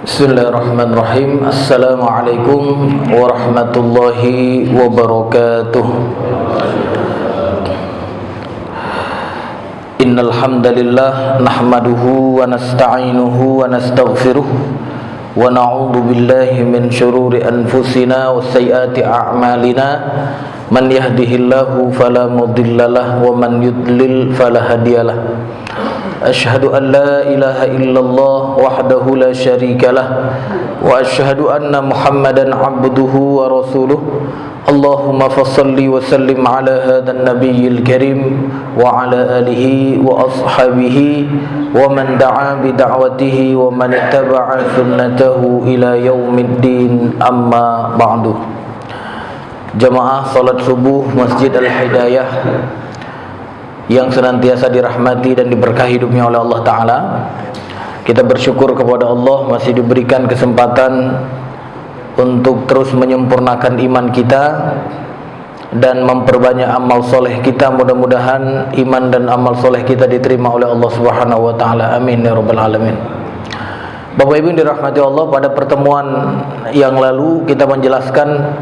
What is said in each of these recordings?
Bismillahirrahmanirrahim. Assalamualaikum warahmatullahi wabarakatuh. Innal hamdalillah nahmaduhu wa nasta'inuhu wa nastaghfiruh wa na'udzu billahi min shururi anfusina wa sayyiati a'malina. Man yahdihillahu fala mudhillalah wa man yudlil fala hadiyalah. Asyhadu an la ilaha illallah wahdahu la syarikalah wa asyhadu anna Muhammadan abduhu wa rasuluh. Allahumma fassalli wa sallim ala hadzal nabiyil karim wa ala alihi wa ashabihi wa man da'a bi da'watihi wa man ittaba'a sunnatahu ila yaumiddin, amma ba'du. Jamaah salat subuh Masjid Al-Hidayah yang senantiasa dirahmati dan diberkahi hidupnya oleh Allah Ta'ala, kita bersyukur kepada Allah masih diberikan kesempatan untuk terus menyempurnakan iman kita dan memperbanyak amal soleh kita. Mudah-mudahan iman dan amal soleh kita diterima oleh Allah Subhanahu wa Ta'ala. Amin ya rabbal alamin. Bapak Ibu yang dirahmati Allah, pada pertemuan yang lalu kita menjelaskan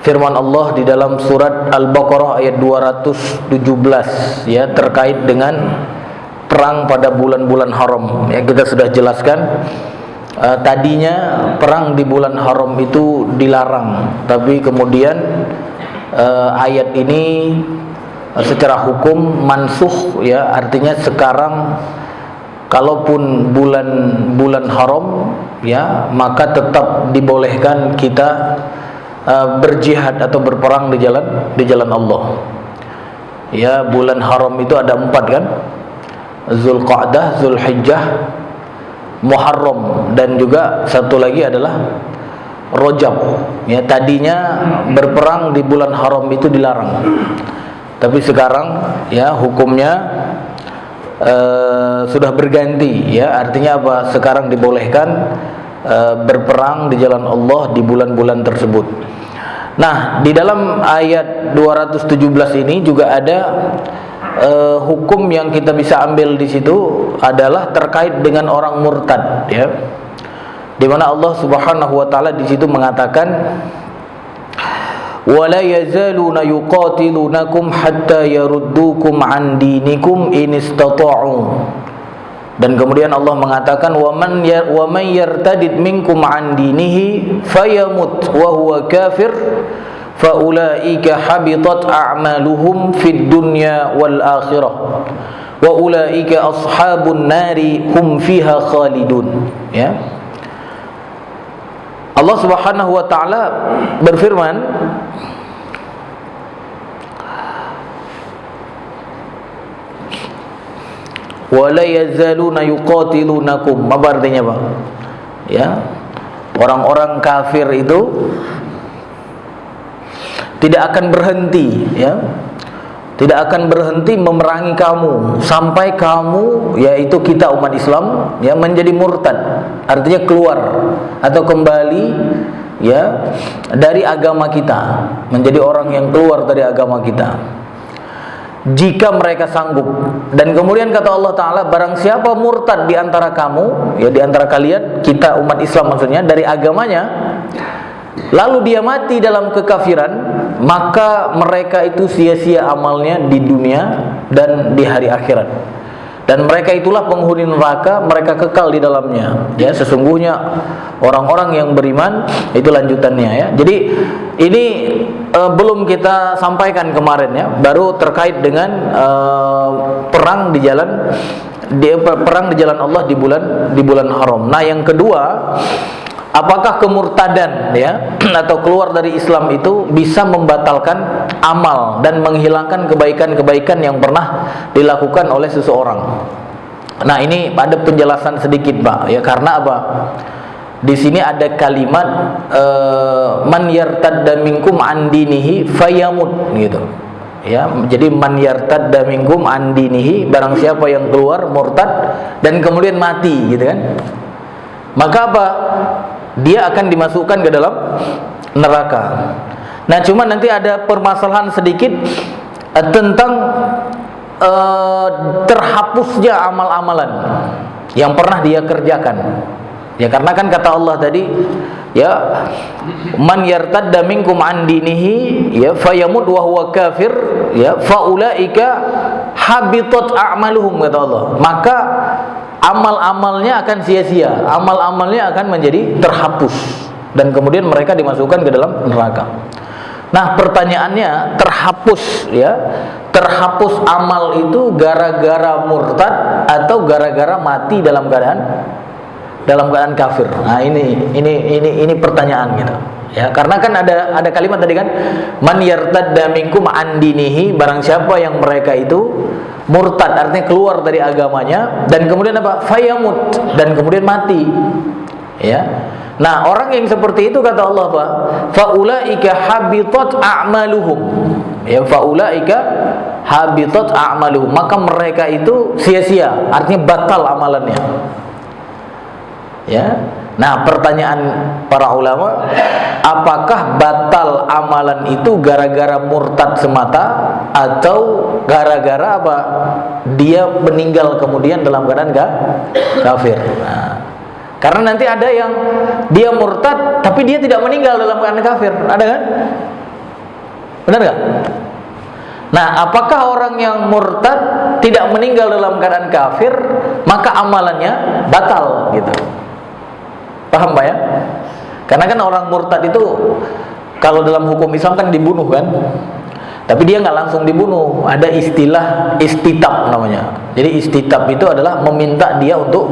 firman Allah di dalam surat Al-Baqarah ayat 217 ya, terkait dengan perang pada bulan-bulan haram. Ya, kita sudah jelaskan tadinya perang di bulan haram itu dilarang, tapi kemudian ayat ini secara hukum mansukh ya, artinya sekarang kalaupun bulan haram ya, maka tetap dibolehkan kita berjihad atau berperang di jalan Allah. Ya, bulan haram itu ada 4 kan? Zulqa'dah, Zulhijjah, Muharram, dan juga satu lagi adalah Rajab. Ya, tadinya berperang di bulan haram itu dilarang. Tapi sekarang ya hukumnya sudah berganti ya. Artinya apa? Sekarang dibolehkan berperang di jalan Allah di bulan-bulan tersebut. Nah, di dalam ayat 217 ini juga ada hukum yang kita bisa ambil di situ adalah terkait dengan orang murtad ya. Di mana Allah Subhanahu wa taala di situ mengatakan wala yazaluna yuqatilunakum hatta yaruddukum an dinikum in istata'u. Dan kemudian Allah mengatakan wa man yartadid minkum an dinihi fayamut wa huwa kafir faulaika habitat a'maluhum fid dunya wal akhirah wa ulaika ashabun nari hum fiha khalidun. Ya, Allah Subhanahu wa taala berfirman, wala yazaluna yuqatilunakum. Apa artinya, Pak? Ya, orang-orang kafir itu tidak akan berhenti ya, tidak akan berhenti memerangi kamu sampai kamu, yaitu kita umat Islam ya, menjadi murtad, artinya keluar atau kembali ya dari agama kita, menjadi orang yang keluar dari agama kita jika mereka sanggup. Dan kemudian kata Allah Ta'ala, barang siapa murtad di antara kamu ya, di antara kalian, kita umat Islam maksudnya, dari agamanya, lalu dia mati dalam kekafiran, maka mereka itu sia-sia amalnya di dunia dan di hari akhirat. Dan mereka itulah penghuni neraka, mereka kekal di dalamnya. Ya, sesungguhnya orang-orang yang beriman, itu lanjutannya ya. Jadi ini belum kita sampaikan kemarin ya, baru terkait dengan perang di jalan Allah di bulan haram. Nah, yang kedua, apakah kemurtadan ya atau keluar dari Islam itu bisa membatalkan amal dan menghilangkan kebaikan-kebaikan yang pernah dilakukan oleh seseorang? Nah, ini ada penjelasan sedikit, Pak ya, karena apa? Di sini ada kalimat man yartadda minkum an dinihi fayamut gitu. Ya, jadi man yartadda minkum an dinihi, barang siapa yang keluar murtad dan kemudian mati gitu kan. Maka apa? Dia akan dimasukkan ke dalam neraka. Nah, cuma nanti ada permasalahan sedikit tentang terhapusnya amal-amalan yang pernah dia kerjakan. Ya karena kan kata Allah tadi, ya man yartadda minkum an dinihi ya fayamut wa huwa kafir ya faulaika habitat a'maluhum, kata Allah. Maka amal-amalnya akan sia-sia, amal-amalnya akan menjadi terhapus dan kemudian mereka dimasukkan ke dalam neraka. Nah, pertanyaannya, terhapus ya, terhapus amal itu gara-gara murtad atau gara-gara mati dalam keadaan kafir? Nah, ini pertanyaan gitu. Ya, karena kan ada kalimat tadi kan, man yartadda minkum an dinihi, barang siapa yang mereka itu murtad, artinya keluar dari agamanya, dan kemudian apa? Fayamut, dan kemudian mati. Ya. Nah, orang yang seperti itu kata Allah apa? Faulaika habitat a'maluhum. Ya, faulaika habitat a'maluhum. Maka mereka itu sia-sia, artinya batal amalannya. Ya. Nah, pertanyaan para ulama, apakah batal amalan itu gara-gara murtad semata atau gara-gara apa? Dia meninggal kemudian dalam keadaan kafir. Nah, karena nanti ada yang dia murtad tapi dia tidak meninggal dalam keadaan kafir, ada kan? Benar nggak? Nah, apakah orang yang murtad tidak meninggal dalam keadaan kafir maka amalannya batal gitu? Paham Pak ya? Karena kan orang murtad itu kalau dalam hukum Islam kan dibunuh kan? Tapi dia nggak langsung dibunuh, ada istilah istitab namanya. Jadi istitab itu adalah meminta dia untuk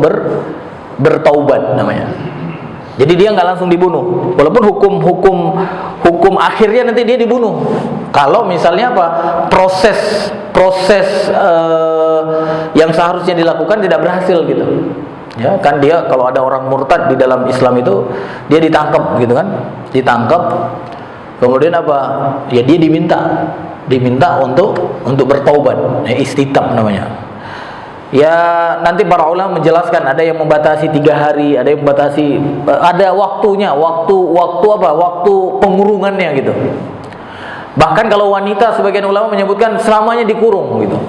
bertaubat namanya. Jadi dia nggak langsung dibunuh, walaupun hukum akhirnya nanti dia dibunuh. Kalau misalnya apa, proses yang seharusnya dilakukan tidak berhasil gitu. Ya kan, dia kalau ada orang murtad di dalam Islam itu dia ditangkap gitu kan, ditangkap, kemudian apa? Ya dia diminta untuk bertaubat, ya, istitab namanya. Ya nanti para ulama menjelaskan, ada yang membatasi 3 hari, ada yang membatasi, ada waktunya, waktu pengurungannya gitu. Bahkan kalau wanita, sebagian ulama menyebutkan selamanya dikurung gitu.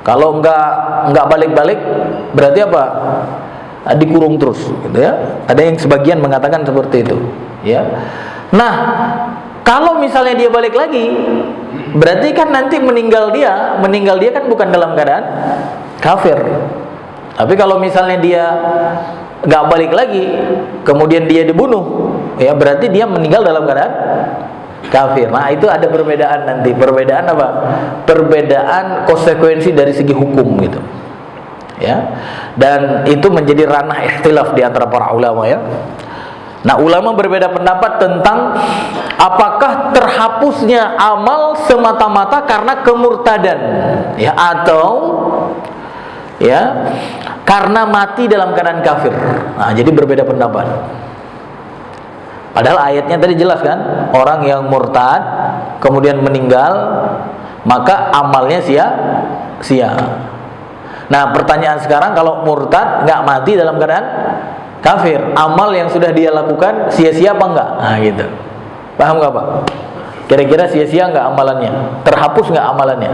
Kalau enggak balik-balik berarti apa? Dikurung terus gitu ya. Ada yang sebagian mengatakan seperti itu, ya. Nah, kalau misalnya dia balik lagi, berarti kan nanti meninggal dia kan bukan dalam keadaan kafir. Tapi kalau misalnya dia nggak balik lagi, kemudian dia dibunuh, ya berarti dia meninggal dalam keadaan kafir. Nah, itu ada perbedaan nanti. Perbedaan apa? Perbedaan konsekuensi dari segi hukum gitu. Ya. Dan itu menjadi ranah ikhtilaf di antara para ulama ya. Nah, ulama berbeda pendapat tentang apakah terhapusnya amal semata-mata karena kemurtadan ya, atau ya karena mati dalam keadaan kafir. Nah, jadi berbeda pendapat. Padahal ayatnya tadi jelas kan, orang yang murtad kemudian meninggal maka amalnya sia-sia. Nah, pertanyaan sekarang, kalau murtad nggak mati dalam keadaan kafir, amal yang sudah dia lakukan sia-sia apa enggak? Nah gitu. Paham nggak Pak? Kira-kira sia-sia nggak amalannya? Terhapus nggak amalannya?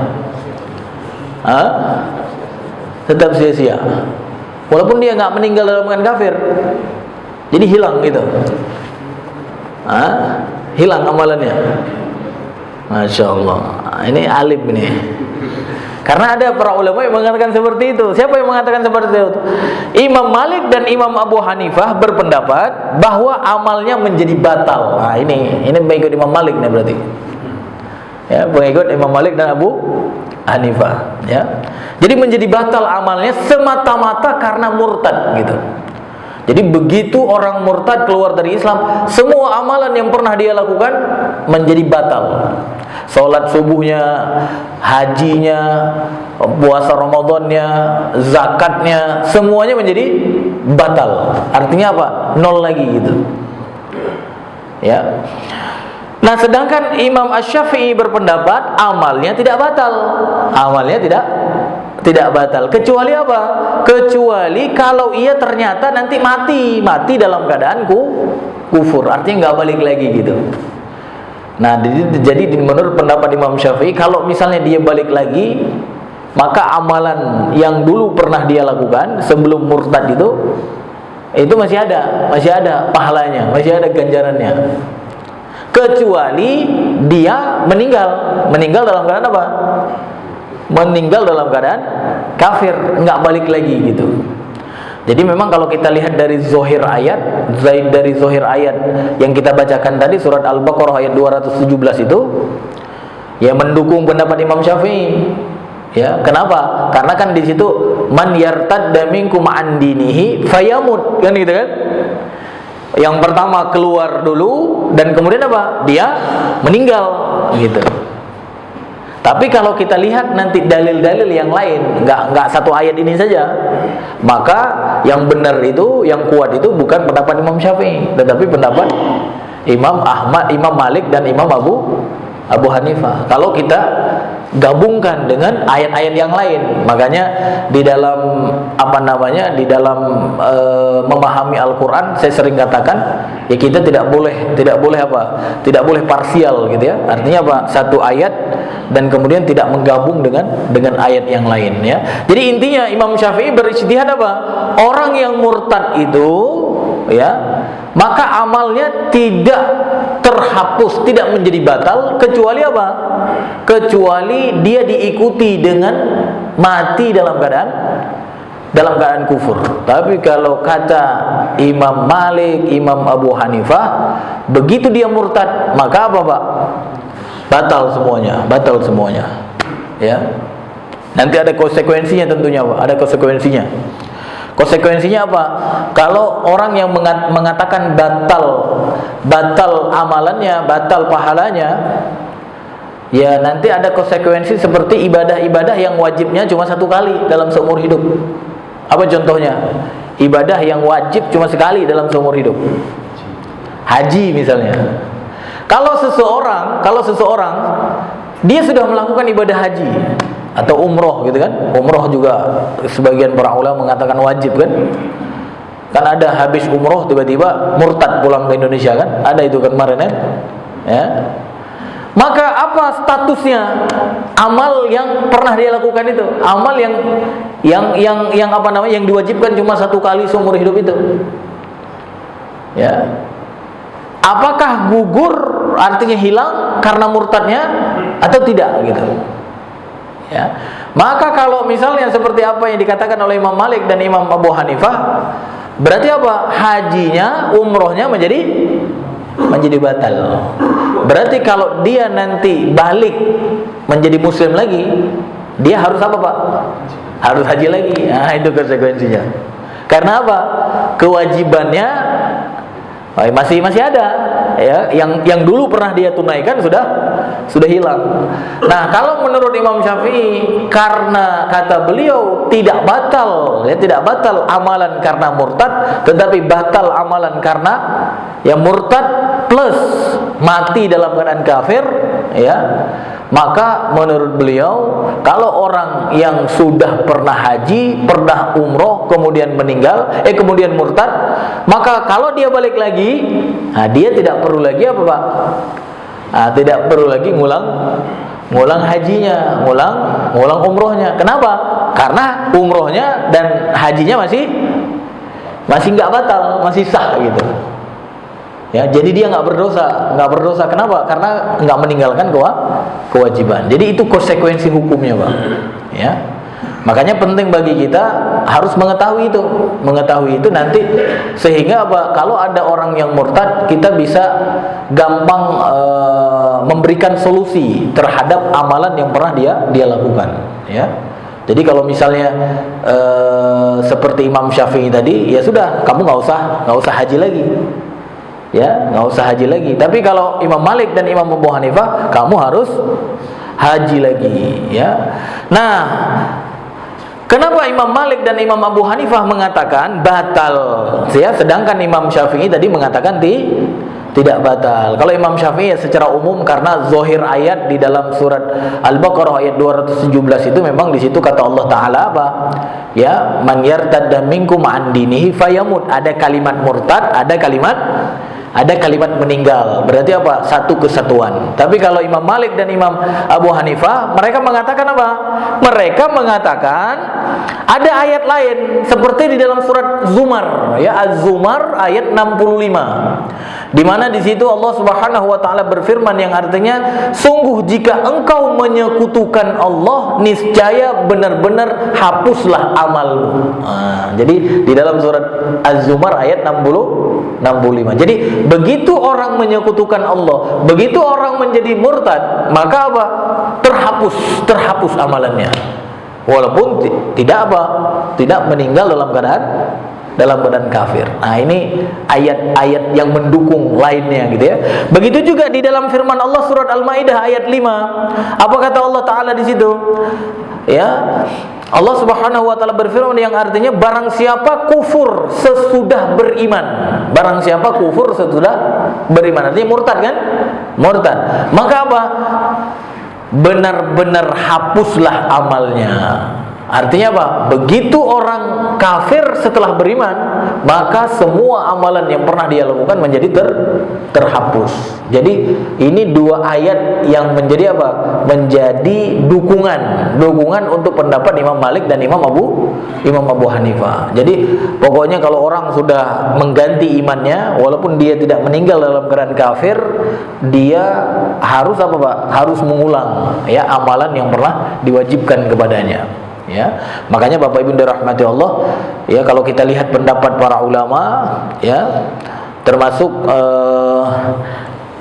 Hah? Tetap sia-sia. Walaupun dia nggak meninggal dalam keadaan kafir, jadi hilang gitu. Hah? Hilang amalannya. Masya Allah. Ini alim ini. Karena ada para ulama yang mengatakan seperti itu. Siapa yang mengatakan seperti itu? Imam Malik dan Imam Abu Hanifah berpendapat bahwa amalnya menjadi batal. Nah, ini mengikut Imam Malik nih berarti. Ya, pengikut Imam Malik dan Abu Hanifah, ya. Jadi menjadi batal amalnya semata-mata karena murtad gitu. Jadi begitu orang murtad keluar dari Islam, semua amalan yang pernah dia lakukan menjadi batal. Salat subuhnya, hajinya, puasa Ramadannya, zakatnya, semuanya menjadi batal. Artinya apa? Nol lagi gitu. Ya. Nah, sedangkan Imam Asy-Syafi'i berpendapat amalnya tidak batal. Amalnya tidak batal. Kecuali apa? Kecuali kalau ia ternyata nanti mati dalam keadaan kufur. Artinya nggak balik lagi gitu. Nah, jadi menurut pendapat Imam Syafi'i, kalau misalnya dia balik lagi, maka amalan yang dulu pernah dia lakukan sebelum murtad itu, itu masih ada pahalanya, masih ada ganjarannya. Kecuali dia meninggal dalam keadaan apa? Meninggal dalam keadaan kafir, nggak balik lagi gitu. Jadi memang kalau kita lihat dari zohir ayat yang kita bacakan tadi, surat Al-Baqarah ayat 217 itu, ya mendukung pendapat Imam Syafi'i. Ya, kenapa? Karena kan di situ man yartadda minkum an dinihi fayamut, kan gitu kan? Yang pertama keluar dulu dan kemudian apa? Dia meninggal gitu. Tapi kalau kita lihat nanti dalil-dalil yang lain, nggak satu ayat ini saja, maka yang benar itu, yang kuat itu bukan pendapat Imam Syafi'i, tetapi pendapat Imam Ahmad, Imam Malik dan Imam Abu Hanifah. Kalau kita gabungkan dengan ayat-ayat yang lain, makanya di dalam memahami Al-Quran, saya sering katakan, ya kita tidak boleh parsial gitu ya. Artinya apa? Satu ayat dan kemudian tidak menggabung dengan ayat yang lain ya. Jadi intinya Imam Syafi'i berijtihad apa? Orang yang murtad itu ya, maka amalnya tidak terhapus, tidak menjadi batal, kecuali apa? Kecuali dia diikuti dengan mati dalam keadaan kufur. Tapi kalau kata Imam Malik, Imam Abu Hanifah, begitu dia murtad, maka apa, Pak? Batal semuanya. Ya. Nanti ada konsekuensinya tentunya, Pak. Ada konsekuensinya. Konsekuensinya apa? Kalau orang yang mengatakan batal amalannya, batal pahalanya, ya nanti ada konsekuensi seperti ibadah-ibadah yang wajibnya cuma satu kali dalam seumur hidup. Apa contohnya? Ibadah yang wajib cuma sekali dalam seumur hidup. Haji misalnya. Kalau seseorang dia sudah melakukan ibadah haji atau umroh gitu kan, umroh juga sebagian para ulama mengatakan wajib kan. Kan ada habis umroh tiba-tiba murtad pulang ke Indonesia kan, ada itu kan kemarin kan, ya. Maka apa statusnya amal yang pernah dia lakukan itu, amal yang yang diwajibkan cuma satu kali seumur hidup itu, ya. Apakah gugur, artinya hilang karena murtadnya atau tidak gitu? Ya. Maka kalau misalnya seperti apa yang dikatakan oleh Imam Malik dan Imam Abu Hanifah, berarti apa? Hajinya, umrohnya menjadi batal. Berarti kalau dia nanti balik menjadi muslim lagi, dia harus apa, Pak? Harus haji lagi. Nah, itu konsekuensinya. Karena apa? Kewajibannya masih ada, ya. Yang dulu pernah dia tunaikan sudah hilang. Nah, kalau menurut Imam Syafi'i, karena kata beliau tidak batal amalan karena murtad, tetapi batal amalan karena ya murtad plus mati dalam keadaan kafir, ya. Maka menurut beliau, kalau orang yang sudah pernah haji, pernah umroh, kemudian meninggal, kemudian murtad, maka kalau dia balik lagi, nah dia tidak perlu lagi apa, Pak? Tidak perlu lagi ngulang hajinya, ngulang umrohnya. Kenapa? Karena umrohnya dan hajinya masih nggak batal, masih sah gitu. Ya, jadi dia nggak berdosa. Kenapa? Karena nggak meninggalkan kewajiban. Jadi itu konsekuensi hukumnya, Pak. Ya, makanya penting bagi kita harus mengetahui itu nanti, sehingga apa? Kalau ada orang yang murtad, kita bisa gampang memberikan solusi terhadap amalan yang pernah dia lakukan. Ya. Jadi kalau misalnya seperti Imam Syafi'i tadi, ya sudah, kamu nggak usah haji lagi. Ya, nggak usah haji lagi. Tapi kalau Imam Malik dan Imam Abu Hanifah, kamu harus haji lagi, ya. Nah, kenapa Imam Malik dan Imam Abu Hanifah mengatakan batal, ya, sedangkan Imam Syafi'i tadi mengatakan tidak batal? Kalau Imam Syafi'i ya secara umum, karena zahir ayat di dalam surat Al-Baqarah ayat 217 itu memang di situ kata Allah Ta'ala apa? Ya, man yartadda minkum an dinihi fayamut. Ada kalimat murtad, ada kalimat ada kalimat meninggal. Berarti apa? Satu kesatuan. Tapi kalau Imam Malik dan Imam Abu Hanifah, mereka mengatakan apa? Mereka mengatakan ada ayat lain seperti di dalam surat Zumar, ya, Az-Zumar ayat 65. Di mana di situ Allah Subhanahu wa taala berfirman yang artinya, sungguh jika engkau menyekutukan Allah, niscaya benar-benar hapuslah amalmu. Jadi di dalam surat Az-Zumar ayat 65. Jadi begitu orang menyekutukan Allah, begitu orang menjadi murtad, maka apa? Terhapus amalannya. Walaupun tidak apa? Tidak meninggal dalam keadaan kafir. Nah, ini ayat-ayat yang mendukung lainnya gitu ya. Begitu juga di dalam firman Allah surat Al-Maidah ayat 5. Apa kata Allah taala di situ? Ya. Allah Subhanahu wa taala berfirman yang artinya barang siapa kufur sesudah beriman. Barang siapa kufur sesudah beriman. Artinya murtad kan? Murtad. Maka apa? Benar-benar hapuslah amalnya. Artinya apa? Begitu orang kafir setelah beriman, maka semua amalan yang pernah dia lakukan menjadi terhapus. Jadi ini dua ayat yang menjadi apa? Menjadi dukungan untuk pendapat Imam Malik dan Imam Abu Hanifah. Jadi pokoknya kalau orang sudah mengganti imannya, walaupun dia tidak meninggal dalam keadaan kafir, dia harus apa, Pak? Harus mengulang ya amalan yang pernah diwajibkan kepadanya. Ya, makanya Bapak Ibu dirahmati Allah, ya, kalau kita lihat pendapat para ulama, ya, termasuk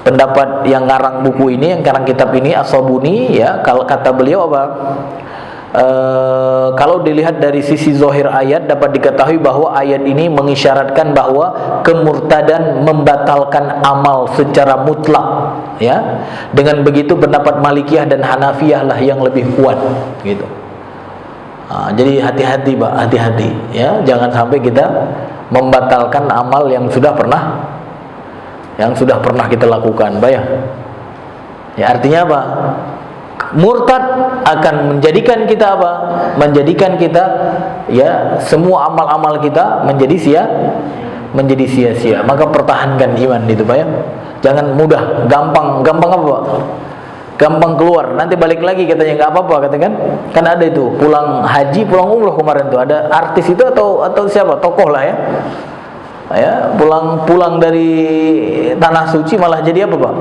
pendapat yang ngarang buku ini, yang ngarang kitab ini, As-Sabuni, ya, kalau kata beliau apa? Kalau dilihat dari sisi zahir ayat, dapat diketahui bahwa ayat ini mengisyaratkan bahwa kemurtadan membatalkan amal secara mutlak, ya. Dengan begitu pendapat Malikiyah dan Hanafiyah lah yang lebih kuat, gitu. Jadi hati-hati, Pak, hati-hati ya, jangan sampai kita membatalkan amal yang sudah pernah kita lakukan, Pak, ya. Ya, artinya apa? Murtad akan menjadikan kita apa? Menjadikan kita, ya, semua amal-amal kita menjadi sia-sia. Maka pertahankan iman itu, Pak, ya. Jangan mudah, gampang apa, Pak? Gampang keluar, nanti balik lagi katanya nggak apa-apa, katakan. Kan ada itu pulang haji, pulang umroh kemarin tuh ada artis itu atau siapa, tokoh lah ya. Ya, pulang dari tanah suci malah jadi apa, Pak?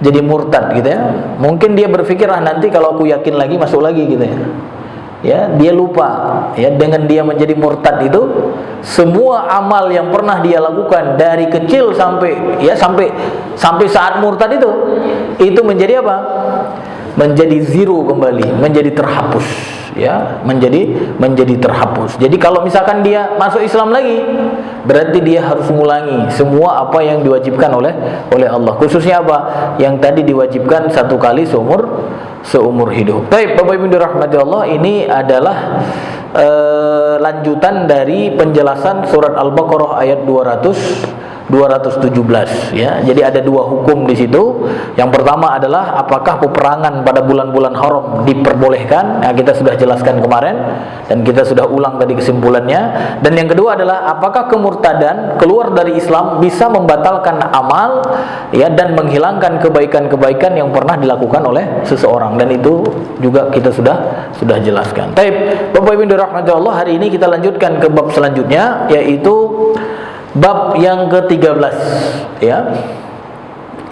Jadi murtad gitu ya. Mungkin dia berpikir, nanti kalau aku yakin lagi masuk lagi gitu ya. Ya, dia lupa ya, dengan dia menjadi murtad itu semua amal yang pernah dia lakukan dari kecil sampai saat murtad itu menjadi apa? Menjadi zero kembali, menjadi terhapus, ya, menjadi terhapus. Jadi kalau misalkan dia masuk Islam lagi, berarti dia harus mengulangi semua apa yang diwajibkan oleh Allah. Khususnya apa? Yang tadi diwajibkan satu kali seumur hidup. Baik, Bapak Ibu dirahmati Allah, ini adalah lanjutan dari penjelasan surat Al-Baqarah ayat 217 ya. Jadi ada dua hukum di situ. Yang pertama adalah apakah peperangan pada bulan-bulan haram diperbolehkan. Nah, kita sudah jelaskan kemarin dan kita sudah ulang tadi kesimpulannya. Dan yang kedua adalah apakah kemurtadan, keluar dari Islam, bisa membatalkan amal ya, dan menghilangkan kebaikan-kebaikan yang pernah dilakukan oleh seseorang. Dan itu juga kita sudah jelaskan. Baik, Bapak Ibu dirahmati Allah, hari ini kita lanjutkan ke bab selanjutnya, yaitu bab yang ke-13 ya.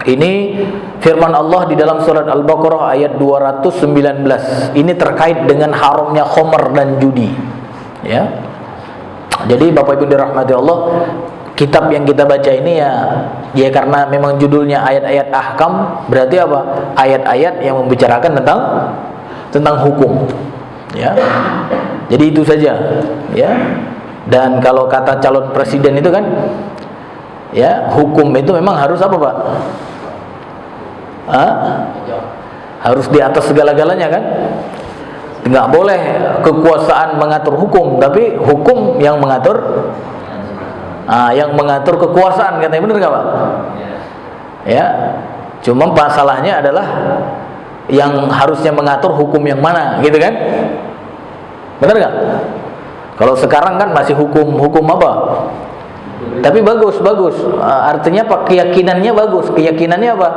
Ini firman Allah di dalam surat Al-Baqarah ayat 219. Ini terkait dengan haramnya khamr dan judi ya. Jadi Bapak Ibu dirahmati Allah, kitab yang kita baca ini ya karena memang judulnya ayat-ayat ahkam, berarti apa? Ayat-ayat yang membicarakan tentang hukum ya. Jadi itu saja ya. Dan kalau kata calon presiden itu kan, ya, hukum itu memang harus apa, Pak? Harus di atas segala-galanya kan? Nggak boleh kekuasaan mengatur hukum, tapi hukum yang mengatur kekuasaan, katanya, benar nggak, Pak? Ya, cuma masalahnya adalah yang harusnya mengatur hukum yang mana, gitu kan? Benar nggak? Kalau sekarang kan masih hukum apa? Tapi bagus. Artinya apa? Keyakinannya bagus. Keyakinannya apa?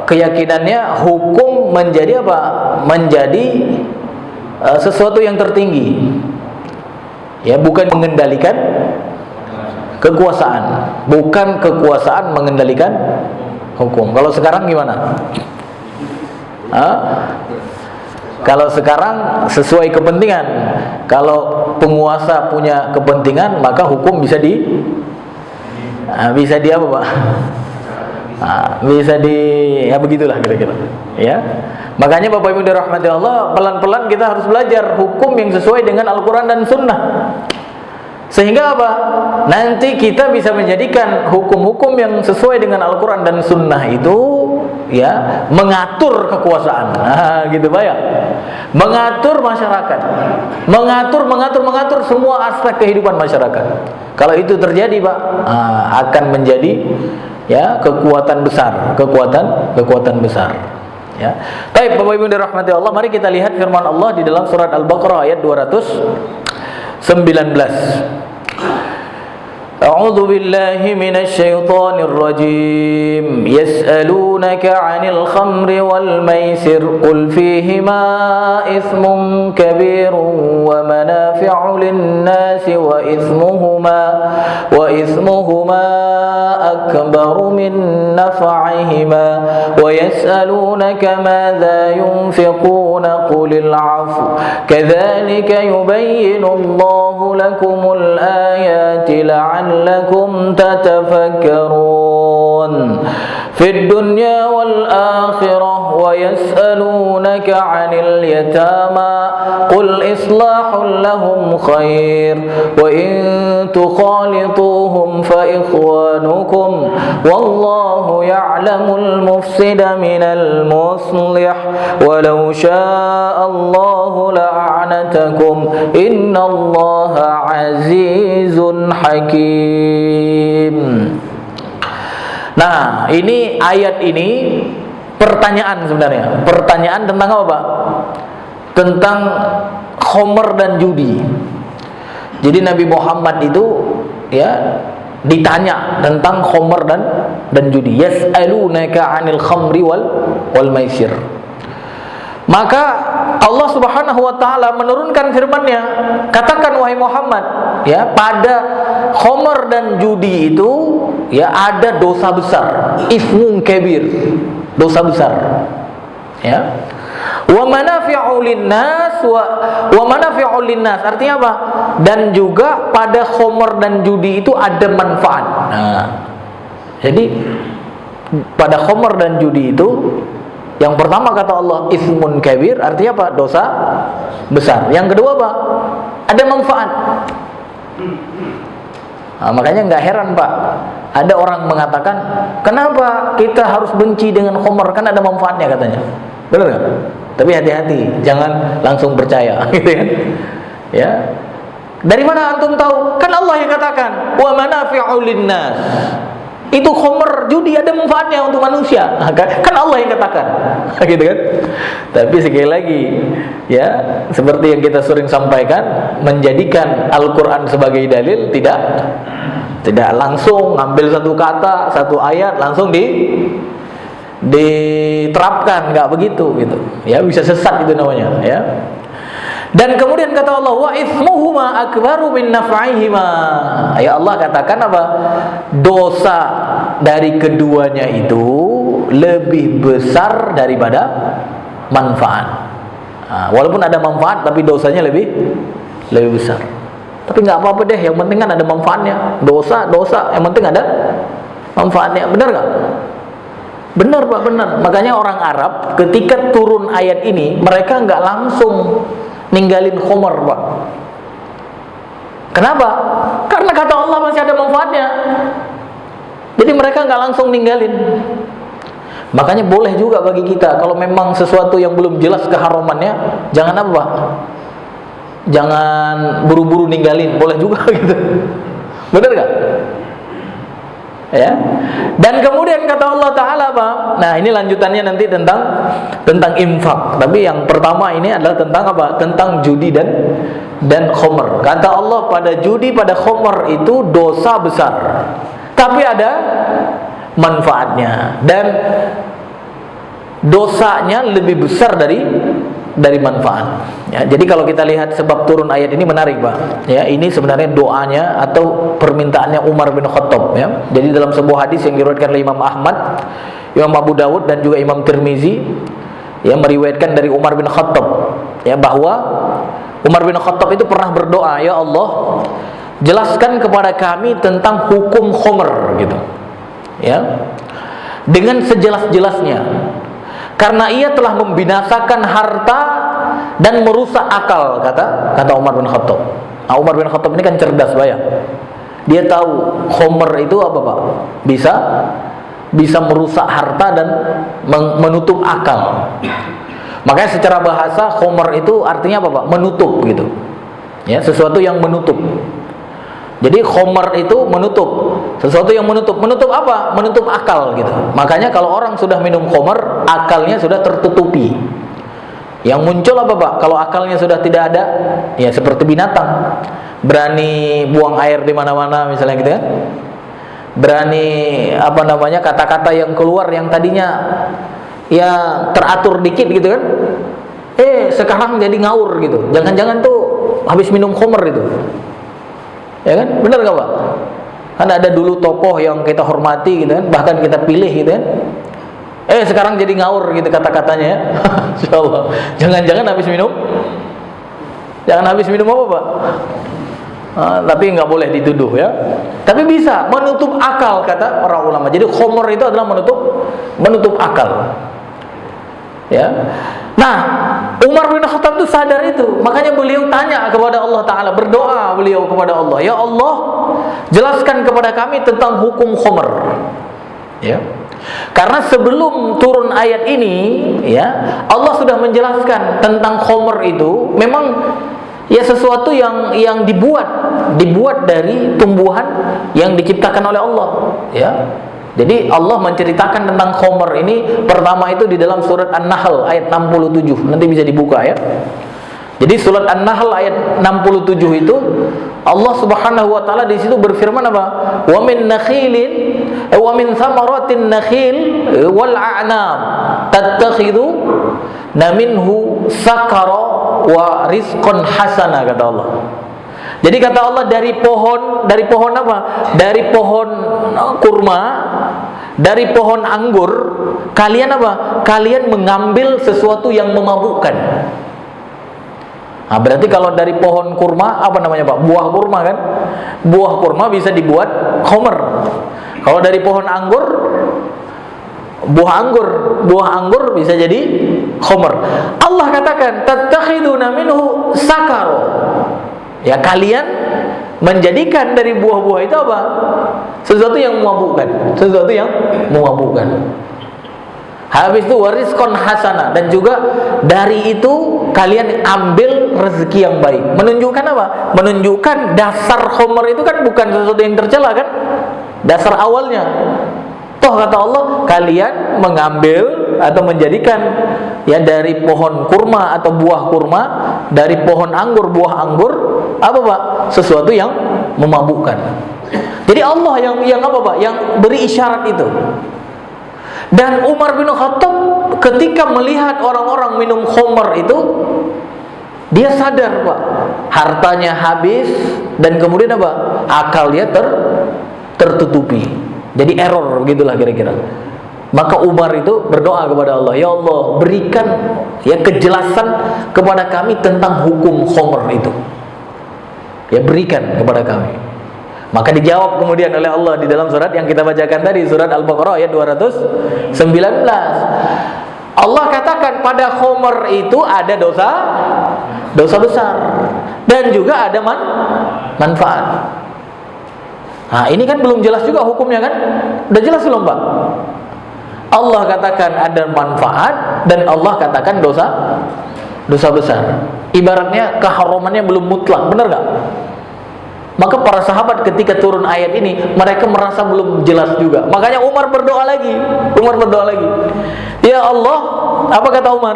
Keyakinannya hukum menjadi apa? Menjadi sesuatu yang tertinggi. Ya, bukan mengendalikan kekuasaan. Bukan kekuasaan mengendalikan hukum. Kalau sekarang gimana? Kalau sekarang sesuai kepentingan. Kalau penguasa punya kepentingan, maka hukum bisa apa, Pak? Ya begitulah kira-kira. Ya. Makanya Bapak Ibu dirahmati Allah, pelan-pelan kita harus belajar hukum yang sesuai dengan Al-Qur'an dan Sunnah. Sehingga apa? Nanti kita bisa menjadikan hukum-hukum yang sesuai dengan Al-Quran dan Sunnah itu, ya, mengatur kekuasaan. Gitu Pak ya. Mengatur masyarakat, mengatur semua aspek kehidupan masyarakat. Kalau itu terjadi Pak, akan menjadi, ya, kekuatan besar. Ya. Baik Bapak Ibu dirahmati Allah, mari kita lihat firman Allah di dalam surat Al-Baqarah ayat 219. A'udzu billahi minasy syaithanir rajim. Yas'alunaka 'anil khamri wal maisir qul fihima itsmun kabirun wa manafi'u lin-nasi wa itsmuhuma akbaru min naf'ihima wa yas'alunaka madza yunfiquna qulil 'afwa kadzalika yubayyinu Allahu lakumul ayati la'allakum tatafakkarun fid dunya wal akhirah wa yas'alunaka 'anil yatama qul islahul lahum khair wa in tukhalituhum fa ikhwanukum wallahu ya'lamul mufsida minal muslih walau syaa Allahu la'anatakum innallaha 'azizun hakim. Nah, ini ayat ini pertanyaan sebenarnya. Pertanyaan tentang apa, Pak? Tentang khamr dan judi. Jadi Nabi Muhammad itu, ya, ditanya tentang khamr dan judi. Yas'alunaka 'anil khamri wal maisir. Maka Allah Subhanahu wa taala menurunkan firman-Nya, katakan wahai Muhammad, ya, pada khamr dan judi itu, ya, ada dosa besar, ismun kabir, dosa besar. Ya. Wa manafi'u linnas wa manafi'u linnas, artinya apa? Dan juga pada khamr dan judi itu ada manfaat. Nah, jadi pada khamr dan judi itu, yang pertama kata Allah ismun kabir, artinya apa? Dosa besar. Yang kedua apa? Ada manfaat. Nah, makanya nggak heran Pak, ada orang mengatakan, kenapa kita harus benci dengan khamr? Kan ada manfaatnya katanya. Benar nggak? Tapi hati-hati, jangan langsung percaya, gitu kan? Ya. Dari mana antum tahu? Kan Allah yang katakan, wa manafi'u linnas. Itu khamr judi ada manfaatnya untuk manusia. Kan Allah yang katakan. Gitu kan? Tapi sekali lagi, ya, seperti yang kita sering sampaikan, menjadikan Al-Qur'an sebagai dalil tidak langsung ngambil satu kata, satu ayat langsung diterapkan, nggak begitu gitu. Ya, bisa sesat itu namanya, ya. Dan kemudian kata Allah, wa itsmuhuma akbaru min naf'ihima. Ya, Allah katakan apa? Dosa dari keduanya itu lebih besar daripada manfaat. Nah, walaupun ada manfaat, tapi dosanya lebih besar. Tapi nggak apa-apa deh, yang penting kan ada manfaatnya. Dosa, yang penting ada manfaatnya. Benar nggak? Benar Pak, benar. Makanya orang Arab ketika turun ayat ini, mereka nggak langsung ninggalin khamr, Pak. Kenapa? Karena kata Allah masih ada manfaatnya. Jadi mereka nggak langsung ninggalin. Makanya boleh juga bagi kita, kalau memang sesuatu yang belum jelas keharamannya, jangan apa, Pak? Jangan buru-buru ninggalin, boleh juga gitu. Benar nggak? Ya. Dan kemudian kata Allah Ta'ala, Pak, nah ini lanjutannya nanti tentang infak. Tapi yang pertama ini adalah tentang apa? Tentang judi dan dan khomer. Kata Allah, pada judi, pada khomer itu dosa besar, tapi ada manfaatnya, dan dosanya lebih besar dari manfaat. Ya, jadi kalau kita lihat sebab turun ayat ini menarik, Pak. Ya, ini sebenarnya doanya atau permintaannya Umar bin Khattab. Ya, jadi dalam sebuah hadis yang diriwayatkan oleh Imam Ahmad, Imam Abu Dawud dan juga Imam Tirmizi, yang meriwayatkan dari Umar bin Khattab, ya, bahwa Umar bin Khattab itu pernah berdoa, ya Allah, jelaskan kepada kami tentang hukum khomer, gitu. Ya, dengan sejelas-jelasnya, karena ia telah membinasakan harta dan merusak akal, kata Umar bin Khattab. Nah, Umar bin Khattab ini kan cerdas, bayang. Dia tahu khomer itu apa, Pak? Bisa merusak harta dan menutup akal. Makanya secara bahasa khomer itu artinya apa, Pak? Menutup, gitu. Ya, sesuatu yang menutup. Jadi khomer itu menutup, sesuatu yang menutup. Menutup apa? Menutup akal, gitu. Makanya kalau orang sudah minum khomer, akalnya sudah tertutupi. Yang muncul apa, Pak? Kalau akalnya sudah tidak ada, ya seperti binatang, berani buang air di mana-mana, misalnya, gitu kan. Berani kata-kata yang keluar yang tadinya ya teratur dikit, gitu kan. Sekarang jadi ngawur, gitu. Jangan-jangan tuh habis minum khomer itu. Ya kan? Benar nggak, Pak? Kan ada dulu tokoh yang kita hormati, gitu kan, bahkan kita pilih, gitu kan. Sekarang jadi ngawur, gitu kata-katanya, ya. Insyaallah. Jangan-jangan habis minum. Jangan habis minum apa, Pak? Tapi nggak boleh dituduh, ya. Tapi bisa menutup akal, kata para ulama. Jadi khomer itu adalah menutup akal. Ya. Nah, Umar bin Khattab itu sadar itu, makanya beliau tanya kepada Allah Ta'ala, berdoa beliau kepada Allah, ya Allah, jelaskan kepada kami tentang hukum khomer. Ya. Karena sebelum turun ayat ini, ya, Allah sudah menjelaskan tentang khomer itu memang ya sesuatu yang dibuat dari tumbuhan yang diciptakan oleh Allah, ya. Jadi Allah menceritakan tentang khomer ini pertama itu di dalam surat An-Nahl ayat 67. Nanti bisa dibuka, ya. Jadi surat An-Nahl ayat 67 itu Allah Subhanahu wa taala di situ berfirman apa? Wa min nakhilin wa min thamaratin nakhil wal a'nam tattakhidhu minhu sakara wa rizqan hasana, kata Allah. Jadi kata Allah, dari pohon apa? Dari pohon kurma, dari pohon anggur, kalian apa? Kalian mengambil sesuatu yang memabukkan. Nah, berarti kalau dari pohon kurma, apa namanya, Pak? Buah kurma, kan? Buah kurma bisa dibuat khomer. Kalau dari pohon anggur, buah anggur bisa jadi khomer. Allah katakan, tattakhiduna minhu sakaro. Ya, kalian menjadikan dari buah-buah itu apa? Sesuatu yang memabukkan, sesuatu yang memabukkan. Habis itu warizqan hasana, dan juga dari itu kalian ambil rezeki yang baik. Menunjukkan apa? Menunjukkan dasar khomer itu kan bukan sesuatu yang tercela, kan? Dasar awalnya. Toh kata Allah, kalian mengambil atau menjadikan ya dari pohon kurma atau buah kurma, dari pohon anggur buah anggur, apa, Pak? Sesuatu yang memabukkan. Jadi Allah yang apa, Pak? Yang beri isyarat itu. Dan Umar bin Khattab ketika melihat orang-orang minum khomer itu, dia sadar, Pak, hartanya habis dan kemudian apa? Akal dia tertutupi. Jadi error, begitulah kira-kira. Maka Umar itu berdoa kepada Allah, ya Allah, berikan ya kejelasan kepada kami tentang hukum khomer itu. Ya, berikan kepada kami. Maka dijawab kemudian oleh Allah di dalam surat yang kita bacakan tadi, surat Al-Baqarah ayat 219. Allah katakan pada khomer itu ada dosa besar dan juga ada manfaat. Nah, ini kan belum jelas juga hukumnya, kan? Udah jelas belum, Pak? Allah katakan ada manfaat dan Allah katakan dosa besar. Ibaratnya keharamannya belum mutlak, benar nggak? Maka para sahabat ketika turun ayat ini, mereka merasa belum jelas juga. Makanya Umar berdoa lagi. Ya Allah, apa kata Umar?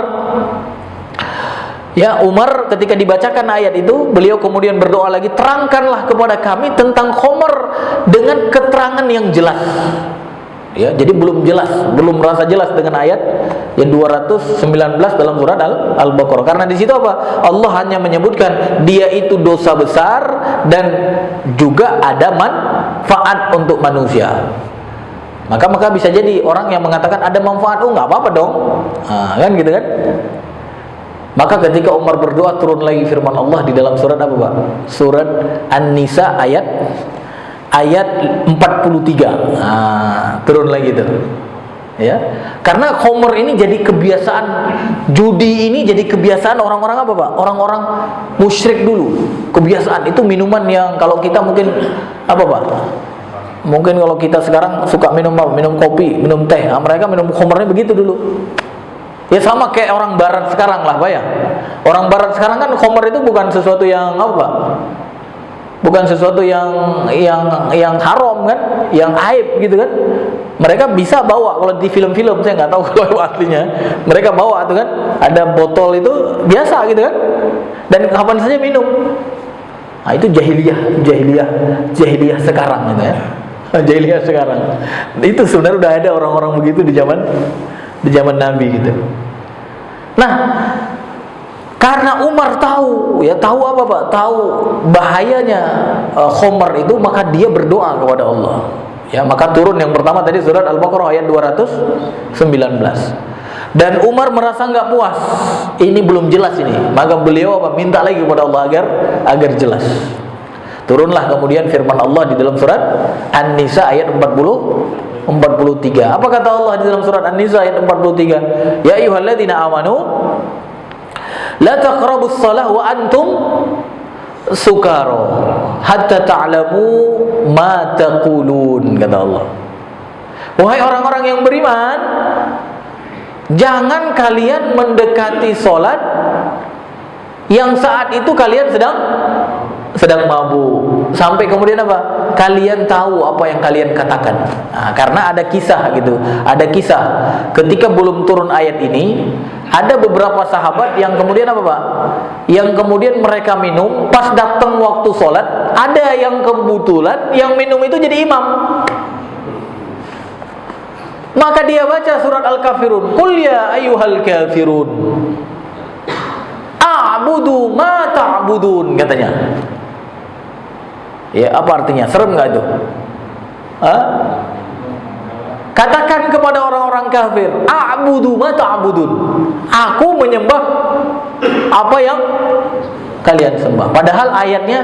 Ya, Umar ketika dibacakan ayat itu, beliau kemudian berdoa lagi, terangkanlah kepada kami tentang khamr dengan keterangan yang jelas. Ya, jadi belum jelas, belum merasa jelas dengan ayat yang 219 dalam surat Al-Baqarah. Karena di situ apa? Allah hanya menyebutkan dia itu dosa besar dan juga ada manfaat untuk manusia. Maka bisa jadi orang yang mengatakan ada manfaat, oh nggak apa-apa dong, kan gitu kan? Maka ketika Umar berdoa, turun lagi firman Allah di dalam surat apa, Pak? Surat An-Nisa ayat 43. Turun lagi itu. Ya. Karena khamr ini jadi kebiasaan, judi ini jadi kebiasaan orang-orang apa, Pak? Orang-orang musyrik dulu. Kebiasaan itu minuman yang kalau kita mungkin apa, Pak? Mungkin kalau kita sekarang suka minum apa? Minum kopi, minum teh. Nah, mereka minum khamrnya begitu dulu. Ya sama kayak orang barat sekarang lah, Pak ya. Orang barat sekarang kan khamr itu bukan sesuatu yang apa? Bukan sesuatu yang haram kan, yang aib gitu kan. Mereka bisa bawa, kalau di film-film saya nggak tahu kalau aslinya. Mereka bawa tuh kan, ada botol itu biasa gitu kan. Dan kapan saja minum. Nah, itu jahiliyah sekarang gitu ya. Jahiliyah sekarang. Itu sebenarnya udah ada orang-orang begitu di zaman Nabi gitu. Nah, karena Umar tahu apa, Pak? Tahu bahayanya khamr itu, maka dia berdoa kepada Allah. Ya, maka turun yang pertama tadi surat Al-Baqarah ayat 219. Dan Umar merasa nggak puas. Ini belum jelas ini. Maka beliau apa? Minta lagi kepada Allah agar jelas. Turunlah kemudian firman Allah di dalam surat An-Nisa ayat 43. Apa kata Allah di dalam surat An-Nisa ayat 43? Ya ayyuhalladzina amanu la taqrabus shalah wa antum sukara hatta ta'lamu ma taqulun, kata Allah. Wahai orang-orang yang beriman, jangan kalian mendekati salat yang saat itu kalian sedang mabuk, sampai kemudian apa? Kalian tahu apa yang kalian katakan. Nah, karena ada kisah gitu. Ada kisah ketika belum turun ayat ini, ada beberapa sahabat yang kemudian apa, Pak? Yang kemudian mereka minum, pas datang waktu sholat, ada yang kebetulan yang minum itu jadi imam. Maka dia baca surat Al-Kafirun. Qul ya ayyuhal kafirun a'budu ma ta'budun, katanya. Ya, apa artinya? Serem nggak itu? Katakan kepada orang-orang kafir, a'budu ma ta'budun. Aku menyembah apa yang kalian sembah. Padahal ayatnya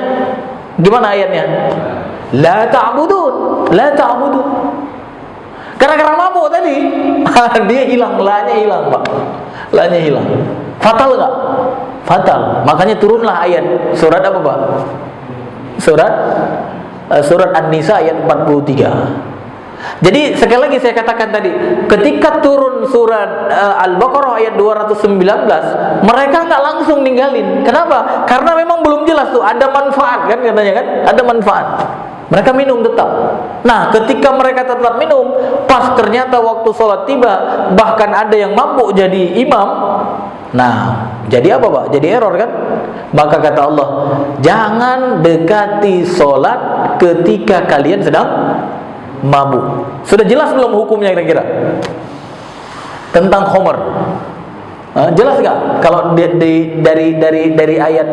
gimana ayatnya? La ta'budun, la ta'budun. Karena mabuk tadi, dia hilang, la-nya hilang, Pak. La-nya hilang. Fatal nggak? Fatal. Makanya turunlah ayat surat apa, Pak? Surat An-Nisa ayat 43. Jadi sekali lagi saya katakan tadi, ketika turun surat Al-Baqarah ayat 219, mereka nggak langsung ninggalin. Kenapa? Karena memang belum jelas tuh, ada manfaat kan katanya kan? Ada manfaat. Mereka minum tetap. Nah, ketika mereka tetap minum, pas ternyata waktu sholat tiba, bahkan ada yang mabuk jadi imam. Nah, jadi apa, Pak? Jadi error kan? Maka kata Allah, jangan dekati sholat ketika kalian sedang mabuk. Sudah jelas belum hukumnya kira-kira tentang khamr? Jelas nggak? Kalau dari ayat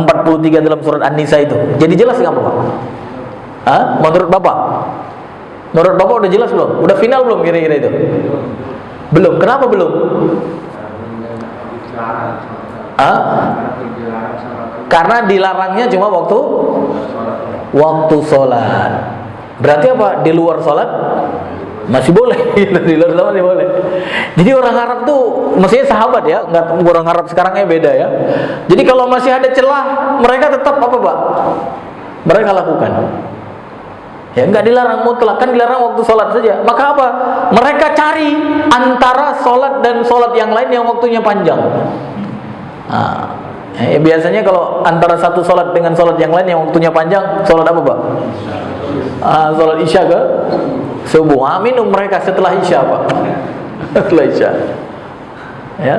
43 dalam surat An-Nisa itu, jadi jelas nggak, Pak? Menurut Bapak? Menurut Bapak udah jelas belum? Udah final belum kira-kira itu? Belum. Kenapa belum? Karena dilarangnya cuma waktu sholat. Berarti apa? Di luar sholat masih boleh. Di luar sholat masih boleh. Jadi orang Arab tuh, maksudnya sahabat ya, nggak orang Arab sekarangnya beda ya. Jadi kalau masih ada celah, mereka tetap apa, Pak? Mereka lakukan. Ya, nggak dilarang mutlak, kan dilarang waktu sholat saja. Maka apa? Mereka cari antara sholat dan sholat yang lain yang waktunya panjang. Biasanya kalau antara satu sholat dengan sholat yang lain yang waktunya panjang, sholat apa, Pak? Sholat Isya ke subuh. Minum mereka setelah Isya, Pak. Setelah Isya. Ya.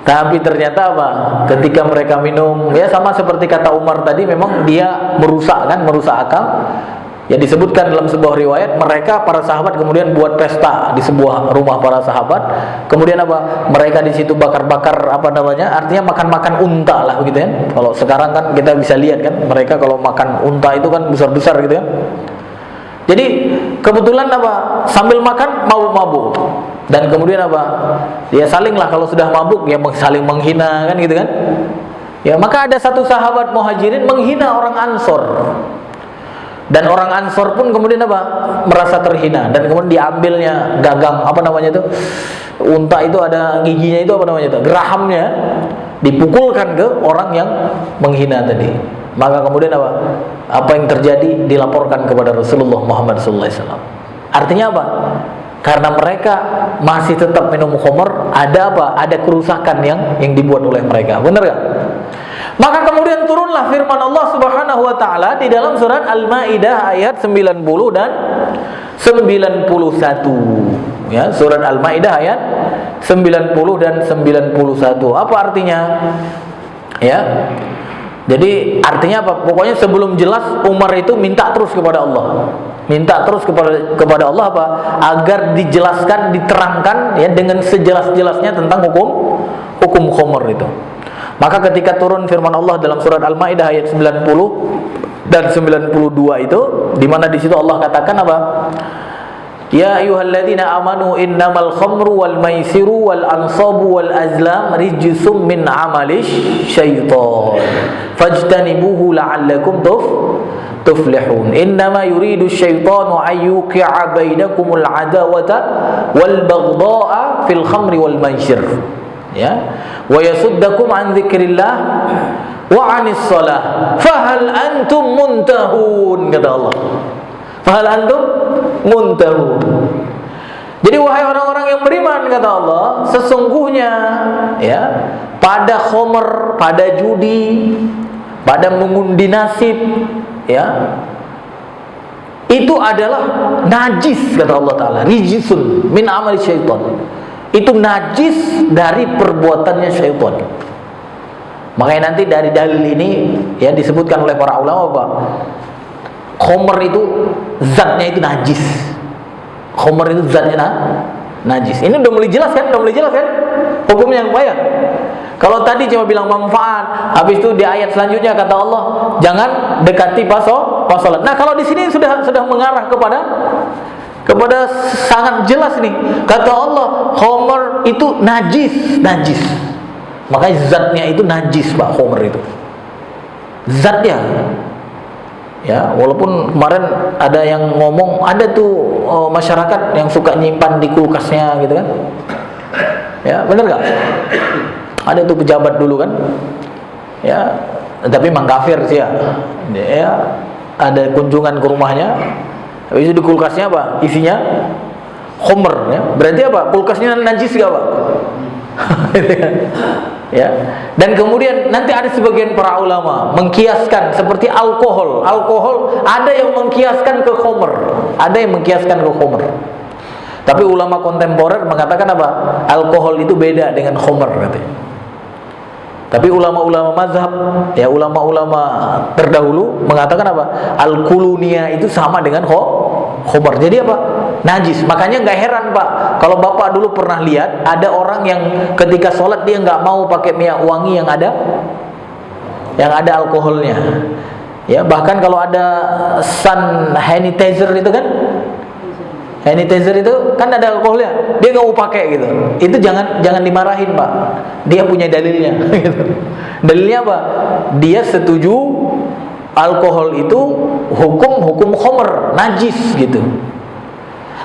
Tapi ternyata apa? Ketika mereka minum, ya sama seperti kata Umar tadi, memang dia merusak akal. Ya disebutkan dalam sebuah riwayat, mereka para sahabat kemudian buat pesta di sebuah rumah para sahabat. Kemudian apa? Mereka di situ bakar-bakar apa namanya? Artinya makan-makan unta lah begitu kan. Kalau sekarang kan kita bisa lihat kan, mereka kalau makan unta itu kan besar-besar gitu kan. Jadi kebetulan apa? Sambil makan mabuk-mabuk. Dan kemudian apa? Ya saling lah, kalau sudah mabuk ya saling menghina kan gitu kan. Ya maka ada satu sahabat Muhajirin menghina orang Ansor. Dan orang Ansor pun kemudian apa? Merasa terhina, dan kemudian diambilnya gagang apa namanya itu? Unta itu ada giginya itu apa namanya itu? Gerahamnya dipukulkan ke orang yang menghina tadi. Maka kemudian apa? Apa yang terjadi dilaporkan kepada Rasulullah Muhammad SAW. Artinya apa? Karena mereka masih tetap minum khamr, ada apa? Ada kerusakan yang dibuat oleh mereka. Benar gak? Maka kemudian turunlah firman Allah Subhanahu wa taala di dalam surat Al-Maidah ayat 90 dan 91. Ya, surat Al-Maidah ayat 90 dan 91. Apa artinya? Ya. Jadi artinya apa? Pokoknya sebelum jelas Umar itu minta terus kepada Allah. Minta terus kepada Allah apa? Agar dijelaskan, diterangkan ya dengan sejelas-jelasnya tentang hukum khamr itu. Maka ketika turun firman Allah dalam surat Al-Maidah ayat 90 dan 92 itu, di mana di situ Allah katakan apa? Ya ayyuhalladzina amanu innamal khamru wal maisiru wal ansabu wal azlam rijsum min amali syaitan fajtanibuhu la'allakum tuflihun. Innama yuridu syaitanu ayyuqi'a bainakumul adawata wal baghdha'a fil khamri wal maisir. Ya, wa yasuddakum an dzikrillah wa 'anis shalah fahal antum muntahun, kata Allah. Fahal antum muntahun. Jadi wahai orang-orang yang beriman, kata Allah, sesungguhnya ya pada khamr, pada judi, pada mengundi nasib, ya itu adalah najis, kata Allah Ta'ala. Rijsun min amali syaitan. Itu najis dari perbuatannya syaitan. Makanya nanti dari dalil ini ya disebutkan oleh para ulama apa? Khamr itu zatnya itu najis. Khamr itu zatnya najis. Ini udah mulai jelas kan? Hukumnya apa ya? Kalau tadi cuma bilang manfaat, habis itu di ayat selanjutnya kata Allah, jangan dekati pas salat. Nah, kalau di sini sudah mengarah kepada sangat jelas nih. Kata Allah, khamr itu najis. Makanya zatnya itu najis, Pak, khamr itu. Zatnya. Ya, walaupun kemarin ada yang ngomong, ada tuh masyarakat yang suka nyimpan di kulkasnya gitu kan. Ya, bener gak? Ada tuh pejabat dulu kan. Ya, tapi memang kafir sih ya. Ya, ada kunjungan ke rumahnya. Habis itu di kulkasnya apa? Isinya khamr ya. Berarti apa? Kulkasnya najis gak, Pak? Ya. Dan kemudian nanti ada sebagian para ulama mengkiaskan seperti alkohol. Alkohol ada yang mengkiaskan ke khamr, ada yang mengkiaskan ke khamr. Tapi ulama kontemporer mengatakan apa? Alkohol itu beda dengan khamr katanya. Tapi ulama-ulama mazhab, ya ulama-ulama terdahulu mengatakan apa? Al-Quluniyah itu sama dengan khamr. Jadi apa? Najis. Makanya nggak heran, Pak, kalau Bapak dulu pernah lihat ada orang yang ketika sholat dia nggak mau pakai minyak wangi yang ada alkoholnya. Ya, bahkan kalau ada sun sanitizer itu kan, sanitizer itu kan ada alkoholnya, dia nggak mau pakai gitu. Itu jangan dimarahin, Pak. Dia punya dalilnya. Gitu. Dalilnya apa? Dia setuju alkohol itu hukum khamr, najis gitu.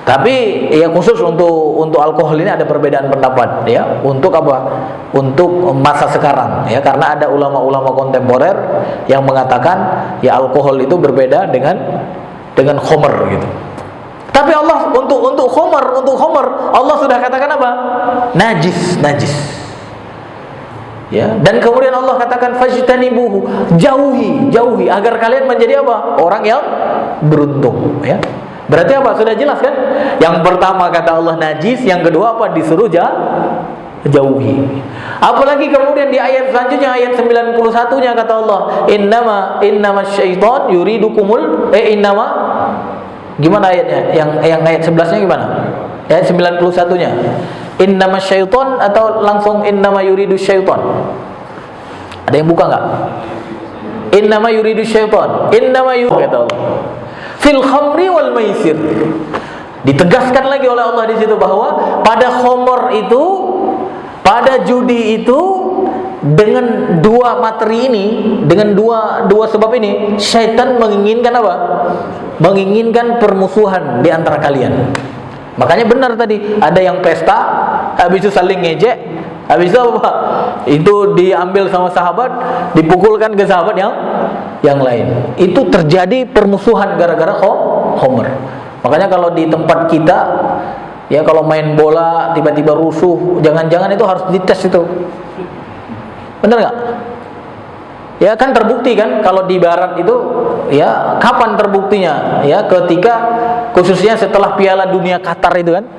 Tapi ya khusus untuk alkohol ini ada perbedaan pendapat ya. Untuk apa? Untuk masa sekarang ya, karena ada ulama-ulama kontemporer yang mengatakan ya alkohol itu berbeda dengan khamr gitu. Tapi Allah untuk khamr Allah sudah katakan apa? Najis. Ya, dan kemudian Allah katakan fajtanibuhu, jauhi agar kalian menjadi apa? Orang yang beruntung ya. Berarti apa? Sudah jelas kan? Yang pertama kata Allah najis, yang kedua apa? Disuruh jauhi. Apalagi kemudian di ayat selanjutnya, ayat 91-nya kata Allah, innama syaitan yuridukumul gimana ayatnya? Yang ayat 11-nya gimana? Ayat 91-nya. Innama syaitan atau langsung innama yuridu syaitan? Ada yang buka enggak? Innama yuridu syaitan. Innama yuridu kata Allah. Fil khamri wal maisir. Ditegaskan lagi oleh Allah di situ bahwa pada khamr itu, pada judi itu, dengan dua materi ini, dengan dua sebab ini, syaitan menginginkan apa? Menginginkan permusuhan di antara kalian. Makanya benar tadi, ada yang pesta, habis itu saling ngejek, habis itu apa? Itu diambil sama sahabat, dipukulkan ke sahabat yang lain. Itu terjadi permusuhan gara-gara khamr. Makanya kalau di tempat kita, ya kalau main bola tiba-tiba rusuh, jangan-jangan itu harus dites itu. Benar nggak? Ya kan terbukti kan kalau di barat itu, ya kapan terbuktinya? Ya ketika khususnya setelah Piala Dunia Qatar itu kan.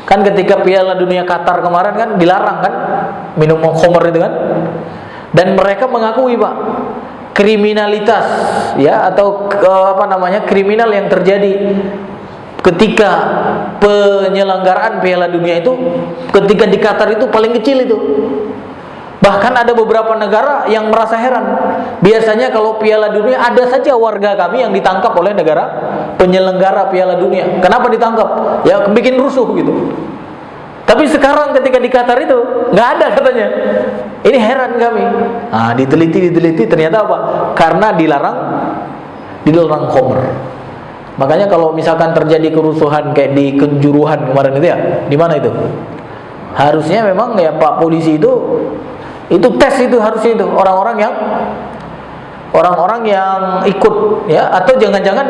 Kan ketika Piala Dunia Qatar kemarin kan dilarang kan minum khamr itu kan. Dan mereka mengakui, Pak, kriminalitas ya atau kriminal yang terjadi ketika penyelenggaraan Piala Dunia itu, ketika di Qatar itu paling kecil itu. Bahkan ada beberapa negara yang merasa heran. Biasanya kalau Piala Dunia ada saja warga kami yang ditangkap oleh negara penyelenggara Piala Dunia. Kenapa ditangkap? Ya bikin rusuh gitu. Tapi sekarang ketika di Qatar itu nggak ada katanya. Ini heran kami. Nah, diteliti ternyata apa? Karena dilarang khamr. Makanya kalau misalkan terjadi kerusuhan kayak di Kanjuruhan kemarin itu ya, di mana itu? Harusnya memang ya Pak polisi itu tes itu harusnya itu orang-orang yang ikut ya, atau jangan-jangan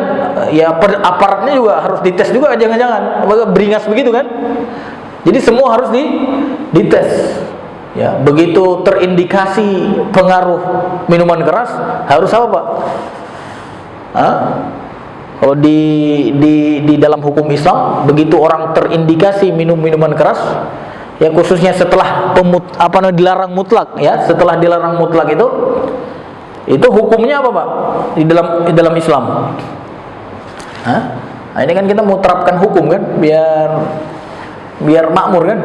ya aparatnya juga harus dites juga, jangan-jangan beringas begitu kan. Jadi semua harus dites. Ya, begitu terindikasi pengaruh minuman keras harus apa, Pak? Kalau di dalam hukum Islam, begitu orang terindikasi minum minuman keras, ya khususnya setelah dilarang mutlak ya, setelah dilarang mutlak itu hukumnya apa, Pak? Di dalam Islam. Nah, ini kan kita mau terapkan hukum kan biar makmur kan.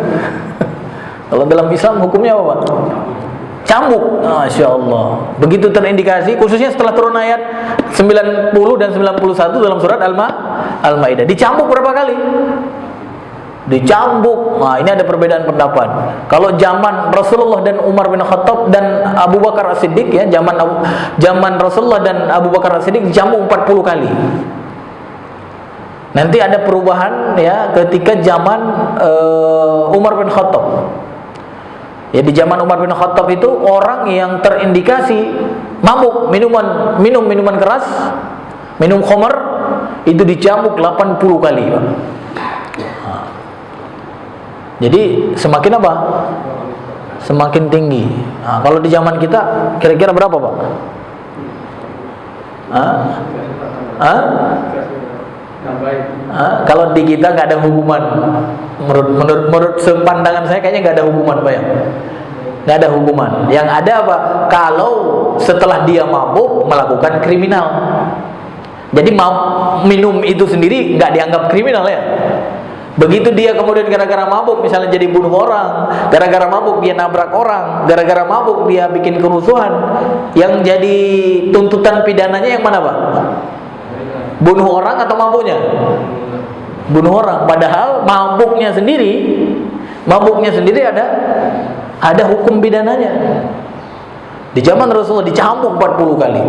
Kalau dalam Islam hukumnya apa, Pak? Cambuk. Masya Allah. Begitu terindikasi, khususnya setelah turun ayat 90 dan 91 dalam surat Al-Maidah. Dicambuk berapa kali? Dicambuk. Nah, ini ada perbedaan pendapat. Kalau zaman Rasulullah dan Umar bin Khattab dan Abu Bakar As-Siddiq ya, zaman Rasulullah dan Abu Bakar As-Siddiq dicambuk 40 kali. Nanti ada perubahan ya ketika zaman Umar bin Khattab. Ya di zaman Umar bin Khattab itu orang yang terindikasi mabuk minum minuman keras, minum khamr itu dicambuk 80 kali, Pak. Jadi semakin apa? Semakin tinggi. Nah, kalau di zaman kita kira-kira berapa, Pak? Kalau di kita nggak ada hukuman. Menurut sepandangan saya kayaknya nggak ada hukuman, Pak ya. Nggak ada hukuman. Yang ada apa? Kalau setelah dia mabuk melakukan kriminal. Jadi minum itu sendiri nggak dianggap kriminal ya. Begitu dia kemudian gara-gara mabuk misalnya jadi bunuh orang, gara-gara mabuk dia nabrak orang, gara-gara mabuk dia bikin kerusuhan, yang jadi tuntutan pidananya yang mana, Pak? Bunuh orang atau mabuknya? Bunuh orang. Padahal mabuknya sendiri ada hukum pidananya. Di zaman Rasulullah dicambuk 40 kali.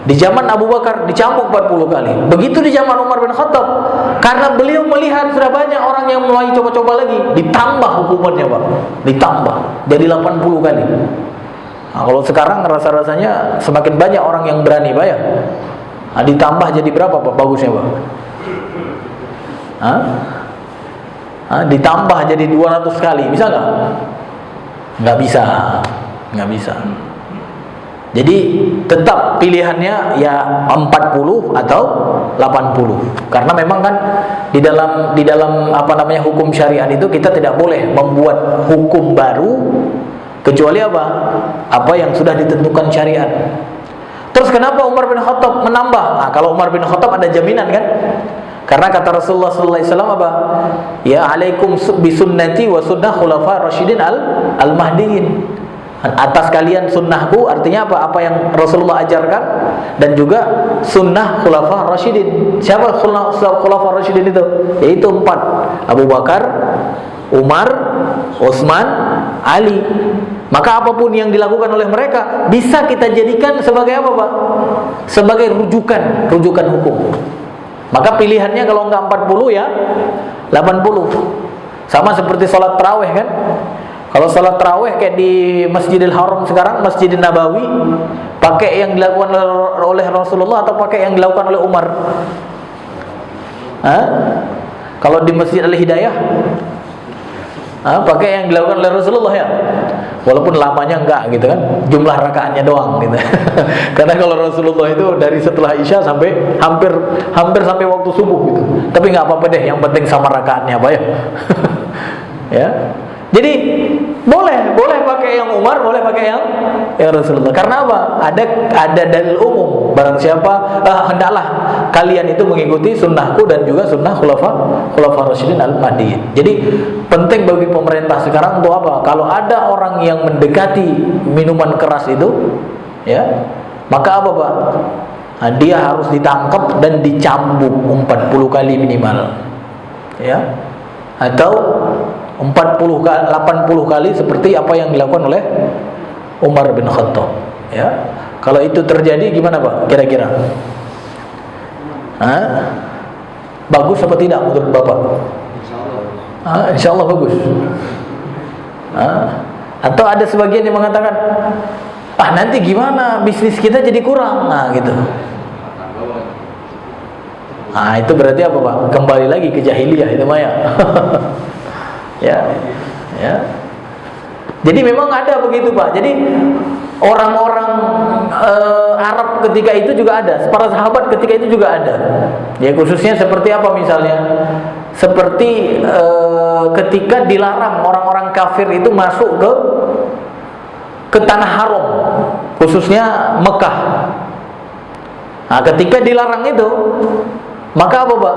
Di zaman Abu Bakar dicambuk 40 kali. Begitu di zaman Umar bin Khattab, karena beliau melihat sudah banyak orang yang mulai coba-coba lagi, ditambah hukumannya, Pak. Ditambah jadi 80 kali. Nah, kalau sekarang rasa-rasanya semakin banyak orang yang berani, Pak ya. Nah, ditambah jadi berapa, Pak? Bagusnya, Pak? Ditambah jadi 200 kali, bisa nggak? Nggak bisa. Jadi tetap pilihannya ya 40 atau 80. Karena memang kan di dalam apa namanya hukum syariat itu kita tidak boleh membuat hukum baru kecuali apa? Apa yang sudah ditentukan syariat. Terus kenapa Umar bin Khattab menambah? Nah, kalau Umar bin Khattab ada jaminan kan? Karena kata Rasulullah sallallahu alaihi wasallam apa? Ya alaikum bisunnati wa sunnah khulafa rasyidin al-mahdiyyin. Atas kalian sunnahku, artinya apa? Apa yang Rasulullah ajarkan, dan juga sunnah khulafa rasyidin. Siapa khulafa rasyidin itu? Yaitu 4: Abu Bakar, Umar, Utsman, Ali. Maka apapun yang dilakukan oleh mereka bisa kita jadikan sebagai apa, Pak? Sebagai rujukan hukum. Maka pilihannya kalau enggak 40 ya 80. Sama seperti sholat tarawih kan? Kalau sholat tarawih kayak di Masjidil Haram sekarang, Masjidil Nabawi, pakai yang dilakukan oleh Rasulullah atau pakai yang dilakukan oleh Umar? Kalau di Masjid Al-Hidayah, pakai yang dilakukan oleh Rasulullah ya. Walaupun lamanya enggak gitu kan, jumlah rakaatnya doang gitu. Karena kalau Rasulullah itu dari setelah Isya sampai hampir sampai waktu subuh gitu. Tapi enggak apa-apa deh, yang penting sama rakaatnya Pak ya. Ya. Jadi boleh pakai yang Umar, boleh pakai yang Rasulullah. Karena apa? Ada dalil umum. Barang siapa hendaklah kalian itu mengikuti sunnahku dan juga sunnah khulafa rasyidin al-mahdiyyin. Jadi penting bagi pemerintah sekarang untuk apa? Kalau ada orang yang mendekati minuman keras itu, ya, maka apa, Pak? Nah, dia harus ditangkap dan dicambuk 40 kali minimal. Ya. Atau 80 kali seperti apa yang dilakukan oleh Umar bin Khattab, ya. Kalau itu terjadi gimana, Pak? Kira-kira bagus apa tidak menurut Bapak? Insyaallah bagus. Atau ada sebagian yang mengatakan, nanti gimana, bisnis kita jadi kurang, gitu. Itu berarti apa, Pak? Kembali lagi ke jahiliyah itu Maya. Ya. Jadi memang ada begitu, Pak. Jadi orang-orang Arab ketika itu juga ada, para sahabat ketika itu juga ada. Ya, khususnya seperti apa misalnya? Seperti ketika dilarang orang-orang kafir itu masuk ke tanah haram, khususnya Mekah. Nah, ketika dilarang itu, maka apa, Pak?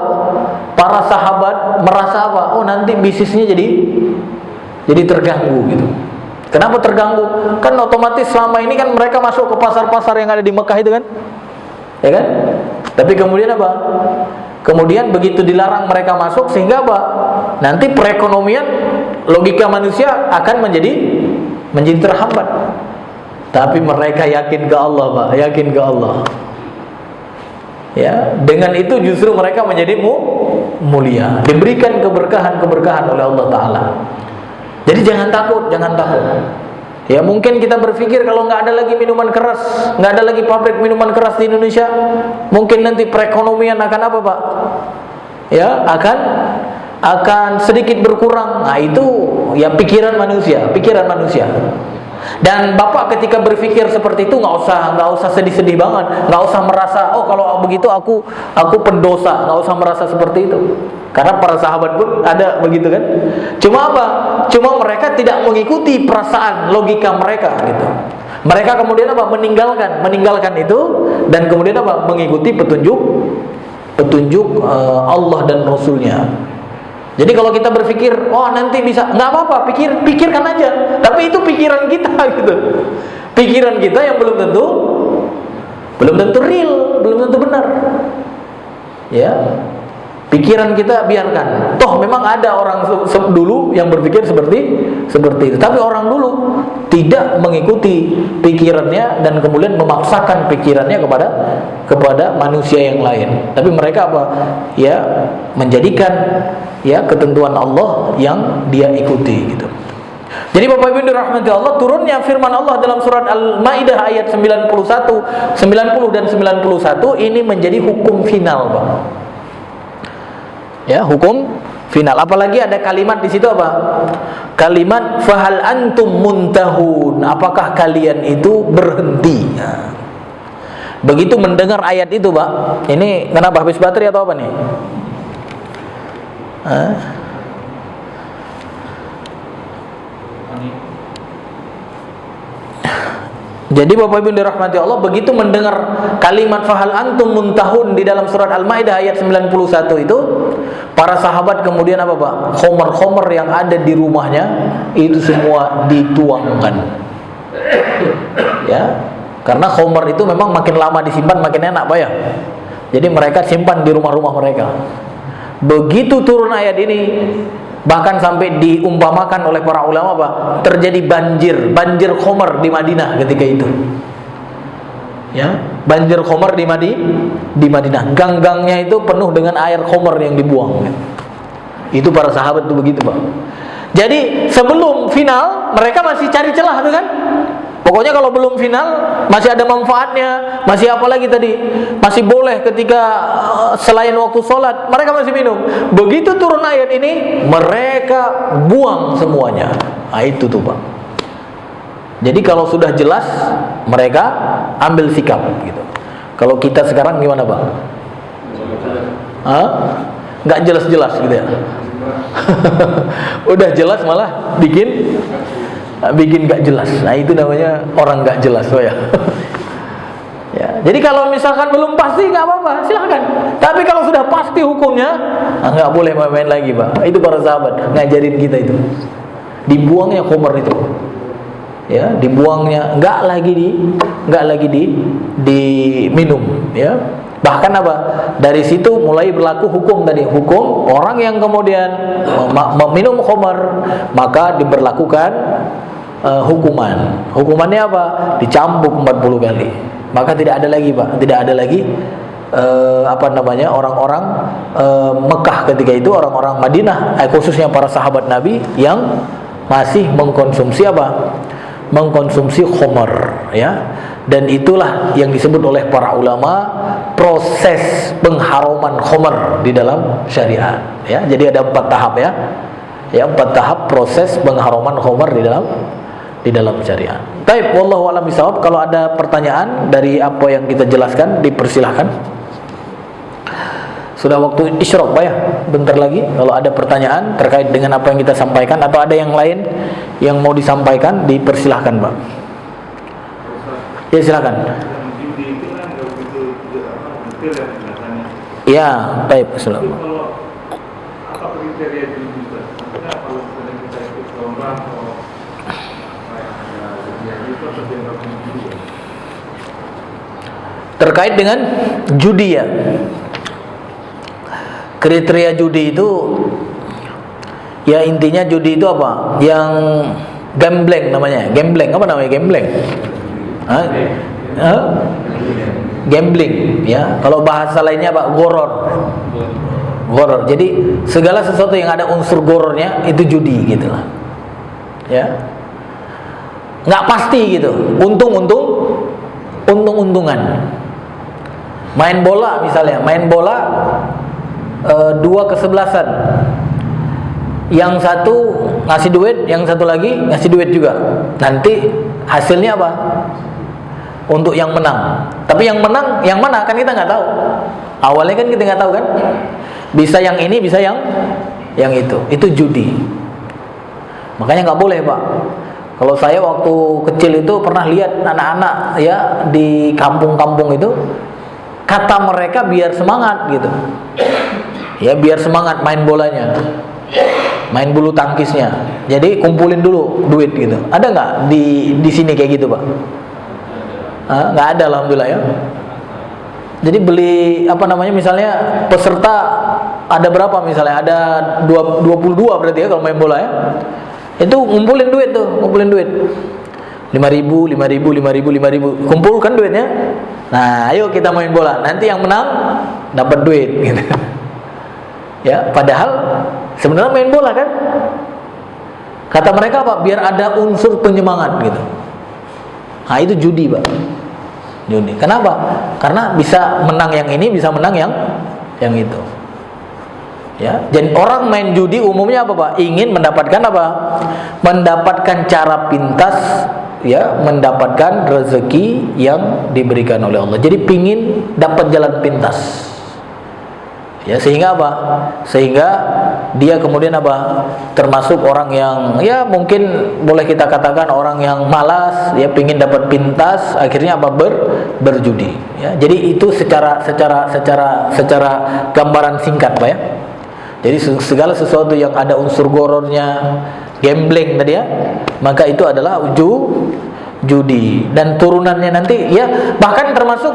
Para sahabat merasa apa? Oh, nanti bisnisnya jadi terganggu gitu. Kenapa terganggu? Kan otomatis selama ini kan mereka masuk ke pasar-pasar yang ada di Mekah itu kan? Ya kan? Tapi kemudian apa? Kemudian begitu dilarang mereka masuk, sehingga apa? Nanti perekonomian, logika manusia akan menjadi terhambat. Tapi mereka yakin ke Allah, Pak, yakin ke Allah. Ya, dengan itu justru mereka menjadi mulia, diberikan keberkahan oleh Allah Ta'ala. Jadi jangan takut. Ya, mungkin kita berpikir kalau nggak ada lagi minuman keras, nggak ada lagi pabrik minuman keras di Indonesia, mungkin nanti perekonomian akan apa, Pak? Ya, akan sedikit berkurang. Nah, itu ya pikiran manusia. Dan Bapak ketika berpikir seperti itu nggak usah sedih-sedih banget, nggak usah merasa kalau begitu aku pendosa, nggak usah merasa seperti itu. Karena para sahabat pun ada begitu kan. Cuma apa? Cuma mereka tidak mengikuti perasaan logika mereka gitu. Mereka kemudian apa? Meninggalkan itu, dan kemudian apa? Mengikuti petunjuk Allah dan Rasulnya. Jadi kalau kita berpikir, nanti bisa, nggak apa-apa, pikirkan aja. Tapi itu pikiran kita gitu. Pikiran kita yang belum tentu real, belum tentu benar. Ya. Pikiran kita biarkan. Toh memang ada orang dulu yang berpikir seperti itu. Tapi orang dulu tidak mengikuti pikirannya dan kemudian memaksakan pikirannya kepada manusia yang lain. Tapi mereka apa? Ya, menjadikan ya ketentuan Allah yang dia ikuti gitu. Jadi Bapak Ibu dirahmati Allah, turunnya firman Allah dalam surat Al-Maidah ayat 90 dan 91 ini menjadi hukum final, Pak. Ya, hukum Final. Apalagi ada kalimat di situ apa? Kalimat fahal antum muntahun. Apakah kalian itu berhenti? Nah, begitu mendengar ayat itu, Pak. Ini kenapa habis baterai atau apa nih? Hah? Jadi Bapak Ibu dirahmati Allah, begitu mendengar kalimat fahal antum muntahun di dalam surat Al-Maidah ayat 91 itu, para sahabat kemudian apa, Pak? Khomer-khomer yang ada di rumahnya itu semua dituangkan. Ya. Karena khomer itu memang makin lama disimpan makin enak, Pak ya. Jadi mereka simpan di rumah-rumah mereka. Begitu turun ayat ini, bahkan sampai diumpamakan oleh para ulama, Pak, terjadi banjir khomer di Madinah ketika itu. Ya, banjir khomer di Madinah. Gang-gangnya itu penuh dengan air khomer yang dibuang. Itu para sahabat itu begitu, Pak. Jadi sebelum final mereka masih cari celah tuh kan. Pokoknya kalau belum final masih ada manfaatnya, masih apa lagi tadi? Masih boleh ketika selain waktu sholat mereka masih minum. Begitu turun ayat ini mereka buang semuanya. Nah, itu tuh, Pak. Jadi kalau sudah jelas mereka ambil sikap gitu. Kalau kita sekarang gimana, Pak? Nggak jelas-jelas gitu ya. Udah jelas malah bikin gak jelas. Nah, itu namanya orang gak jelas, ya. Ya, jadi kalau misalkan belum pasti nggak apa-apa, silahkan. Tapi kalau sudah pasti hukumnya, nggak boleh main-main lagi, Pak. Itu para sahabat ngajarin kita itu. Dibuangnya khomer itu, ya, dibuangnya, nggak lagi diminum, ya. Bahkan apa? Dari situ mulai berlaku hukum tadi. Hukum orang yang kemudian meminum khomer maka diberlakukan hukuman. Hukumannya apa? Dicambuk 40 kali. Maka tidak ada lagi, Pak. Tidak ada lagi orang-orang Mekah ketika itu, orang-orang Madinah, khususnya para sahabat Nabi yang masih mengkonsumsi apa? Mengkonsumsi khomer, ya. Dan itulah yang disebut oleh para ulama proses pengharuman khomer di dalam syariat, ya. Jadi ada 4 tahap, ya. Ya, 4 tahap proses pengharuman khomer di dalam syariat. Baik, wallahu a'lam bishawab. Kalau ada pertanyaan dari apa yang kita jelaskan dipersilahkan. Sudah waktu isyraq, Pak ya. Bentar lagi kalau ada pertanyaan terkait dengan apa yang kita sampaikan atau ada yang lain yang mau disampaikan dipersilahkan, Pak. Ya, silakan. Ya, baik, Assalamualaikum. Apa kriteria judi? Maksudnya kalau kita ikut lomba atau terkait dengan judi, ya. Kriteria judi itu, ya intinya judi itu apa? Yang gambling namanya. Gambling, apa namanya gambling? Gambling, ya. Kalau bahasa lainnya Pak, goror. Goror. Jadi segala sesuatu yang ada unsur gorornya itu judi gitu lah. Ya. Nggak pasti gitu. Untung-untungan. Main bola misalnya, main bola 2 kesebelasan. Yang satu ngasih duit, yang satu lagi ngasih duit juga. Nanti hasilnya apa? Untuk yang menang. Tapi yang menang yang mana kan kita nggak tahu. Awalnya kan kita nggak tahu kan. Bisa yang ini, bisa yang itu. Itu judi. Makanya nggak boleh, Pak. Kalau saya waktu kecil itu pernah lihat anak-anak, ya, di kampung-kampung itu, kata mereka biar semangat gitu. Ya, biar semangat main bolanya, main bulu tangkisnya. Jadi kumpulin dulu duit gitu. Ada nggak di sini kayak gitu, Pak? Nggak ada, alhamdulillah, ya. Jadi beli misalnya peserta ada berapa misalnya? Ada 22 berarti ya kalau main bola, ya. Itu ngumpulin duit tuh, ngumpulin duit. 5.000, 5.000, 5.000, 5.000. Kumpulkan duitnya. Nah, ayo kita main bola. Nanti yang menang dapat duit gitu. Ya, padahal sebenarnya main bola kan. Kata mereka apa? Biar ada unsur penyemangat gitu. Nah, itu judi, Pak. Judi. Kenapa? Karena bisa menang yang ini, bisa menang yang itu. Ya, jadi orang main judi umumnya apa Pak? Ingin mendapatkan apa? Mendapatkan cara pintas, ya, mendapatkan rezeki yang diberikan oleh Allah. Jadi pingin dapat jalan pintas. Ya, sehingga apa? Sehingga dia kemudian apa? Termasuk orang yang, ya mungkin boleh kita katakan orang yang malas, ya pingin dapat pintas, akhirnya apa? Berjudi. Ya, jadi itu secara gambaran singkat Pak ya. Jadi segala sesuatu yang ada unsur gorornya, gambling tadi ya, maka itu adalah judi. Dan turunannya nanti ya, bahkan termasuk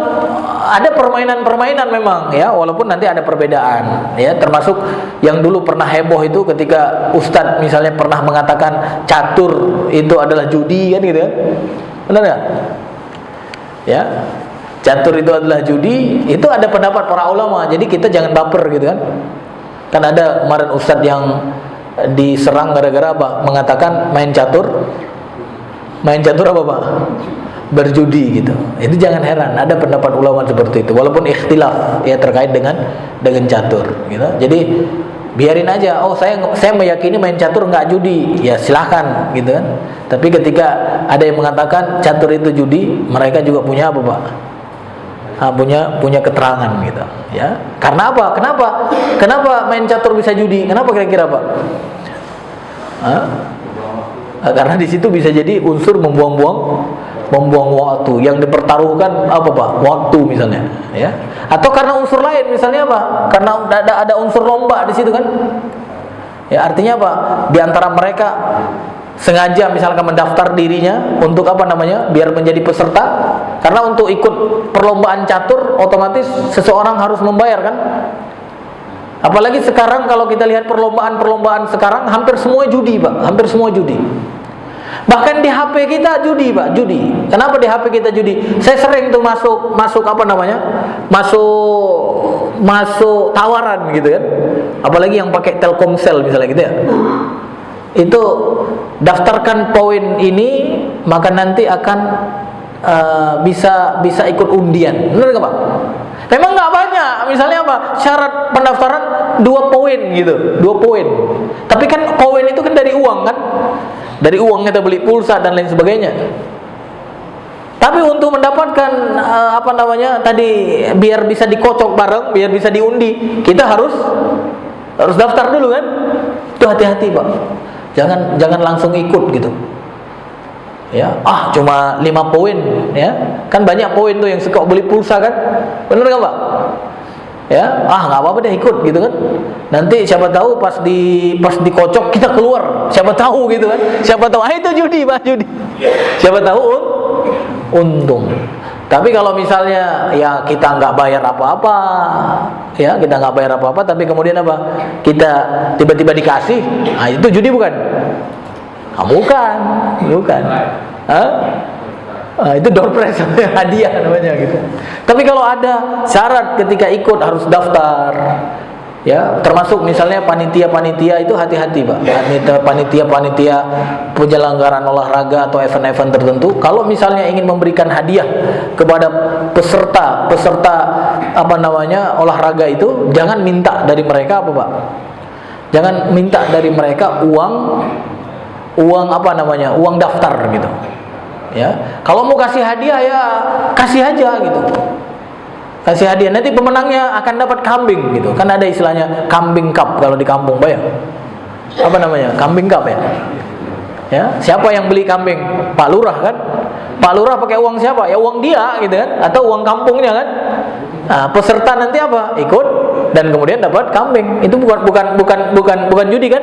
ada permainan-permainan memang ya, walaupun nanti ada perbedaan ya, termasuk yang dulu pernah heboh itu ketika ustadz misalnya pernah mengatakan catur itu adalah judi kan gitu ya. Benar nggak? Ya, catur itu adalah judi, itu ada pendapat para ulama. Jadi kita jangan baper gitu kan. Kan ada kemarin ustadz yang diserang gara-gara apa? Mengatakan main catur apa Pak? Berjudi gitu. Itu jangan heran, ada pendapat ulama seperti itu. Walaupun ikhtilaf ya terkait dengan catur gitu. Jadi biarin aja. Oh, saya meyakini main catur nggak judi. Ya silahkan gitu kan. Tapi ketika ada yang mengatakan catur itu judi, mereka juga punya apa Pak? Punya keterangan gitu ya. Karena apa? Kenapa main catur bisa judi? Kenapa kira-kira Pak? Karena di situ bisa jadi unsur membuang waktu. Yang dipertaruhkan apa Pak? Waktu misalnya ya. Atau karena unsur lain misalnya apa? Karena ada unsur lomba di situ kan. Ya, artinya apa? Di antara mereka sengaja misalkan mendaftar dirinya untuk apa namanya? Biar menjadi peserta. Karena untuk ikut perlombaan catur otomatis seseorang harus membayar kan? Apalagi sekarang kalau kita lihat perlombaan sekarang hampir semua judi Pak, hampir semua judi. Bahkan di HP kita judi Pak, judi. Kenapa di HP kita judi? Saya sering tuh masuk apa namanya? Masuk tawaran gitu kan. Apalagi yang pakai Telkomsel misalnya gitu ya. Itu daftarkan poin ini maka nanti akan bisa ikut undian. Benar nggak Pak? Memang nggak banyak. Misalnya apa? Syarat pendaftaran 2 poin gitu, 2 poin. Tapi kan poin itu kan dari uang kan? Dari uang kita beli pulsa dan lain sebagainya. Tapi untuk mendapatkan apa namanya tadi, biar bisa dikocok bareng, biar bisa diundi, kita harus daftar dulu kan? Itu hati-hati Pak. Jangan langsung ikut gitu. Ya, cuma 5 poin ya. Kan banyak poin tuh yang suka beli pulsa kan? Benar enggak Pak? Ya, enggak apa-apa deh ikut gitu kan. Nanti siapa tahu pas dikocok kita keluar. Siapa tahu gitu kan. Siapa tahu itu judi Pak, judi. Siapa tahu untung. Tapi kalau misalnya ya kita nggak bayar apa-apa, ya kita nggak bayar apa-apa, tapi kemudian apa? Kita tiba-tiba dikasih, itu judi bukan? Bukan. Itu door prize, hadiah namanya gitu. Tapi kalau ada syarat ketika ikut harus daftar, ya termasuk misalnya panitia itu hati-hati Pak. Panitia penyelenggaraan olahraga atau event-event tertentu, kalau misalnya ingin memberikan hadiah kepada peserta apa namanya olahraga itu, jangan minta dari mereka apa Pak? Jangan minta dari mereka uang apa namanya, uang daftar gitu ya. Kalau mau kasih hadiah ya kasih aja gitu, kasih hadiah. Nanti pemenangnya akan dapat kambing gitu kan, ada istilahnya kambing cup kalau di kampung Pak ya. Apa namanya, kambing cup ya. Ya, siapa yang beli kambing? Pak Lurah kan. Pak Lurah pakai uang siapa? Ya uang dia gitu kan, atau uang kampungnya kan. Nah, peserta nanti apa? Ikut dan kemudian dapat kambing. Itu bukan judi kan?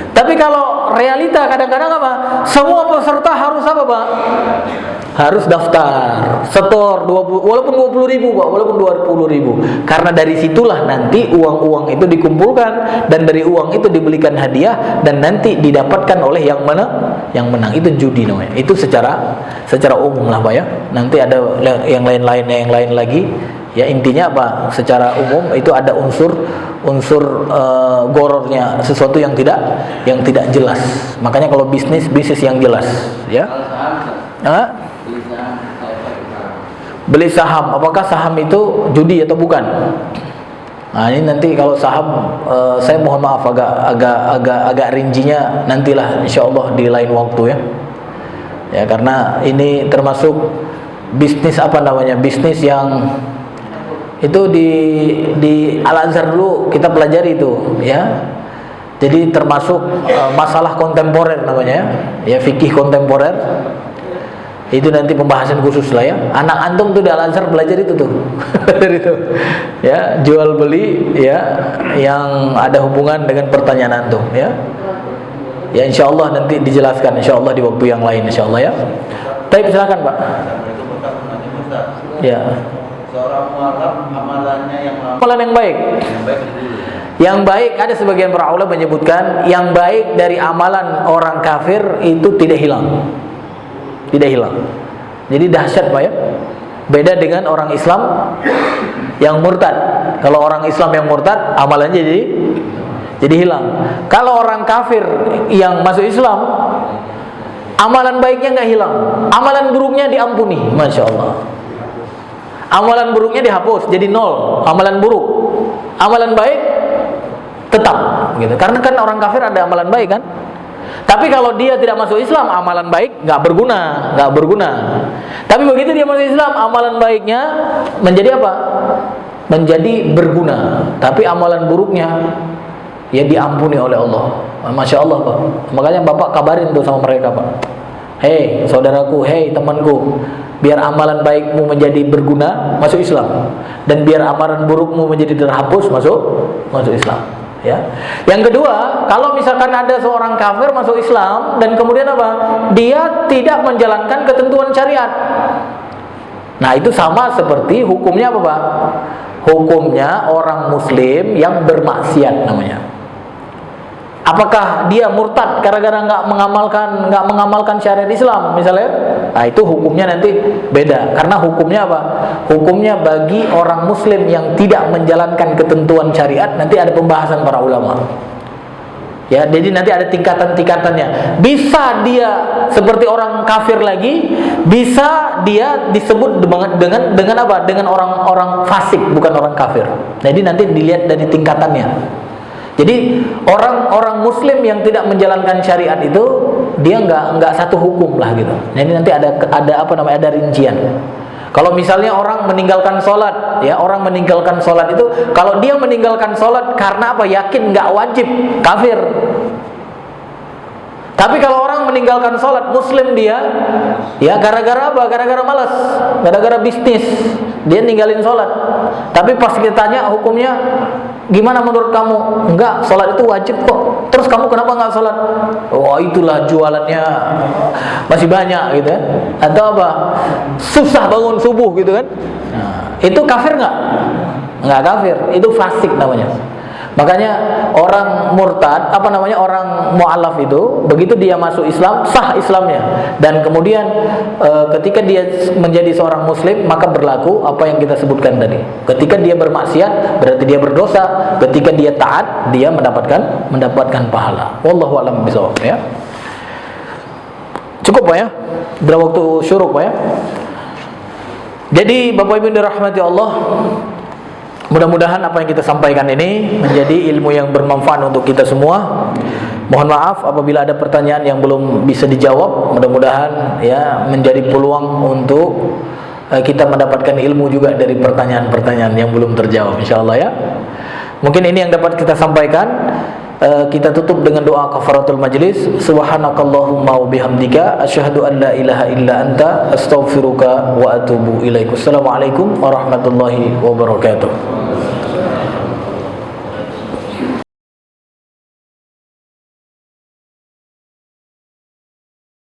Tapi kalau realita kadang-kadang apa? Semua peserta harus apa Pak? Harus daftar, setor 20, walaupun 20.000 Pak, walaupun 20.000. Karena dari situlah nanti uang-uang itu dikumpulkan dan dari uang itu dibelikan hadiah dan nanti didapatkan oleh yang menang. Itu judi namanya. Itu secara umum lah Pak ya. Nanti ada yang lain lagi. Ya intinya apa? Secara umum itu ada unsur gorornya, sesuatu yang tidak jelas. Makanya kalau bisnis yang jelas, ya. Beli saham, apakah saham itu judi atau bukan? Nah, ini nanti kalau saham saya mohon maaf agak rincinya nantilah insyaallah di lain waktu ya. Ya, karena ini termasuk bisnis apa namanya? Bisnis yang itu di Al-Azhar dulu kita pelajari itu ya. Jadi termasuk masalah kontemporer namanya ya, fikih kontemporer. Itu nanti pembahasan khusus lah ya. Anak antum tuh di Al-Azhar belajar itu tuh. Dari itu. Ya, jual beli ya yang ada hubungan dengan pertanyaan antum ya. Ya insyaallah nanti dijelaskan insyaallah di waktu yang lain insyaallah ya. Baik, silakan Pak. Ya. Seorang mualaf amalannya Amalan yang baik. Yang baik ada sebagian para ulama menyebutkan yang baik dari amalan orang kafir itu tidak hilang. Tidak hilang. Jadi dahsyat Pak ya. Beda dengan orang Islam yang murtad. Kalau orang Islam yang murtad amalannya jadi hilang. Kalau orang kafir yang masuk Islam amalan baiknya nggak hilang, amalan buruknya diampuni, masya Allah. Amalan buruknya dihapus jadi nol, amalan buruk. Amalan baik tetap gitu. Karena kan orang kafir ada amalan baik kan. Tapi kalau dia tidak masuk Islam, amalan baik nggak berguna. Tapi begitu dia masuk Islam, amalan baiknya menjadi apa? Menjadi berguna. Tapi amalan buruknya ya diampuni oleh Allah. Masya Allah Pak. Makanya Bapak kabarin tuh sama mereka Pak. Hei saudaraku, hei temanku, biar amalan baikmu menjadi berguna, masuk Islam. Dan biar amalan burukmu menjadi terhapus, masuk Islam. Ya. Yang kedua, kalau misalkan ada seorang kafir masuk Islam dan kemudian apa? Dia tidak menjalankan ketentuan syariat. Nah, itu sama seperti hukumnya apa, Pak? Hukumnya orang muslim yang bermaksiat namanya. Apakah dia murtad gara-gara nggak mengamalkan syariat Islam misalnya? Nah, itu hukumnya nanti beda. Karena hukumnya apa? Hukumnya bagi orang muslim yang tidak menjalankan ketentuan syariat nanti ada pembahasan para ulama. Ya, jadi nanti ada tingkatan-tingkatannya. Bisa dia seperti orang kafir lagi, bisa dia disebut dengan apa? Dengan orang fasik, bukan orang kafir. Jadi nanti dilihat dari tingkatannya. Jadi orang muslim yang tidak menjalankan syariat itu dia nggak satu hukum lah gitu. Jadi nanti ada apa namanya, ada rincian. Kalau misalnya orang meninggalkan sholat, ya orang meninggalkan sholat itu kalau dia meninggalkan sholat karena apa? Yakin nggak wajib, kafir. Tapi kalau orang meninggalkan sholat muslim dia, ya gara-gara apa? Gara-gara malas, gara-gara bisnis dia ninggalin sholat. Tapi pas kita tanya hukumnya gimana menurut kamu? Enggak, sholat itu wajib kok. Terus kamu kenapa enggak sholat? Oh itulah jualannya masih banyak gitu ya. Atau apa? Susah bangun subuh gitu kan? Nah, itu kafir enggak? Enggak kafir, itu fasik namanya. Makanya orang murtad, apa namanya, orang mu'alaf itu begitu dia masuk Islam, sah Islamnya. Dan kemudian ketika dia menjadi seorang muslim, maka berlaku apa yang kita sebutkan tadi. Ketika dia bermaksiat, berarti dia berdosa. Ketika dia taat, dia mendapatkan pahala. Wallahu a'lam bishawab ya. Cukup Pak ya? Sudah waktu syuruk Pak ya. Jadi Bapak Ibu dirahmati Allah, mudah-mudahan apa yang kita sampaikan ini menjadi ilmu yang bermanfaat untuk kita semua. Mohon maaf apabila ada pertanyaan yang belum bisa dijawab. Mudah-mudahan ya menjadi peluang untuk kita mendapatkan ilmu juga dari pertanyaan-pertanyaan yang belum terjawab insyaallah ya. Mungkin ini yang dapat kita sampaikan. Kita tutup dengan doa kafaratul majlis. Subhanakallahumma wa bihamdika asyhadu an la ilaha illa anta astaghfiruka wa atubu ilaik. Wassalamualaikum warahmatullahi wabarakatuh.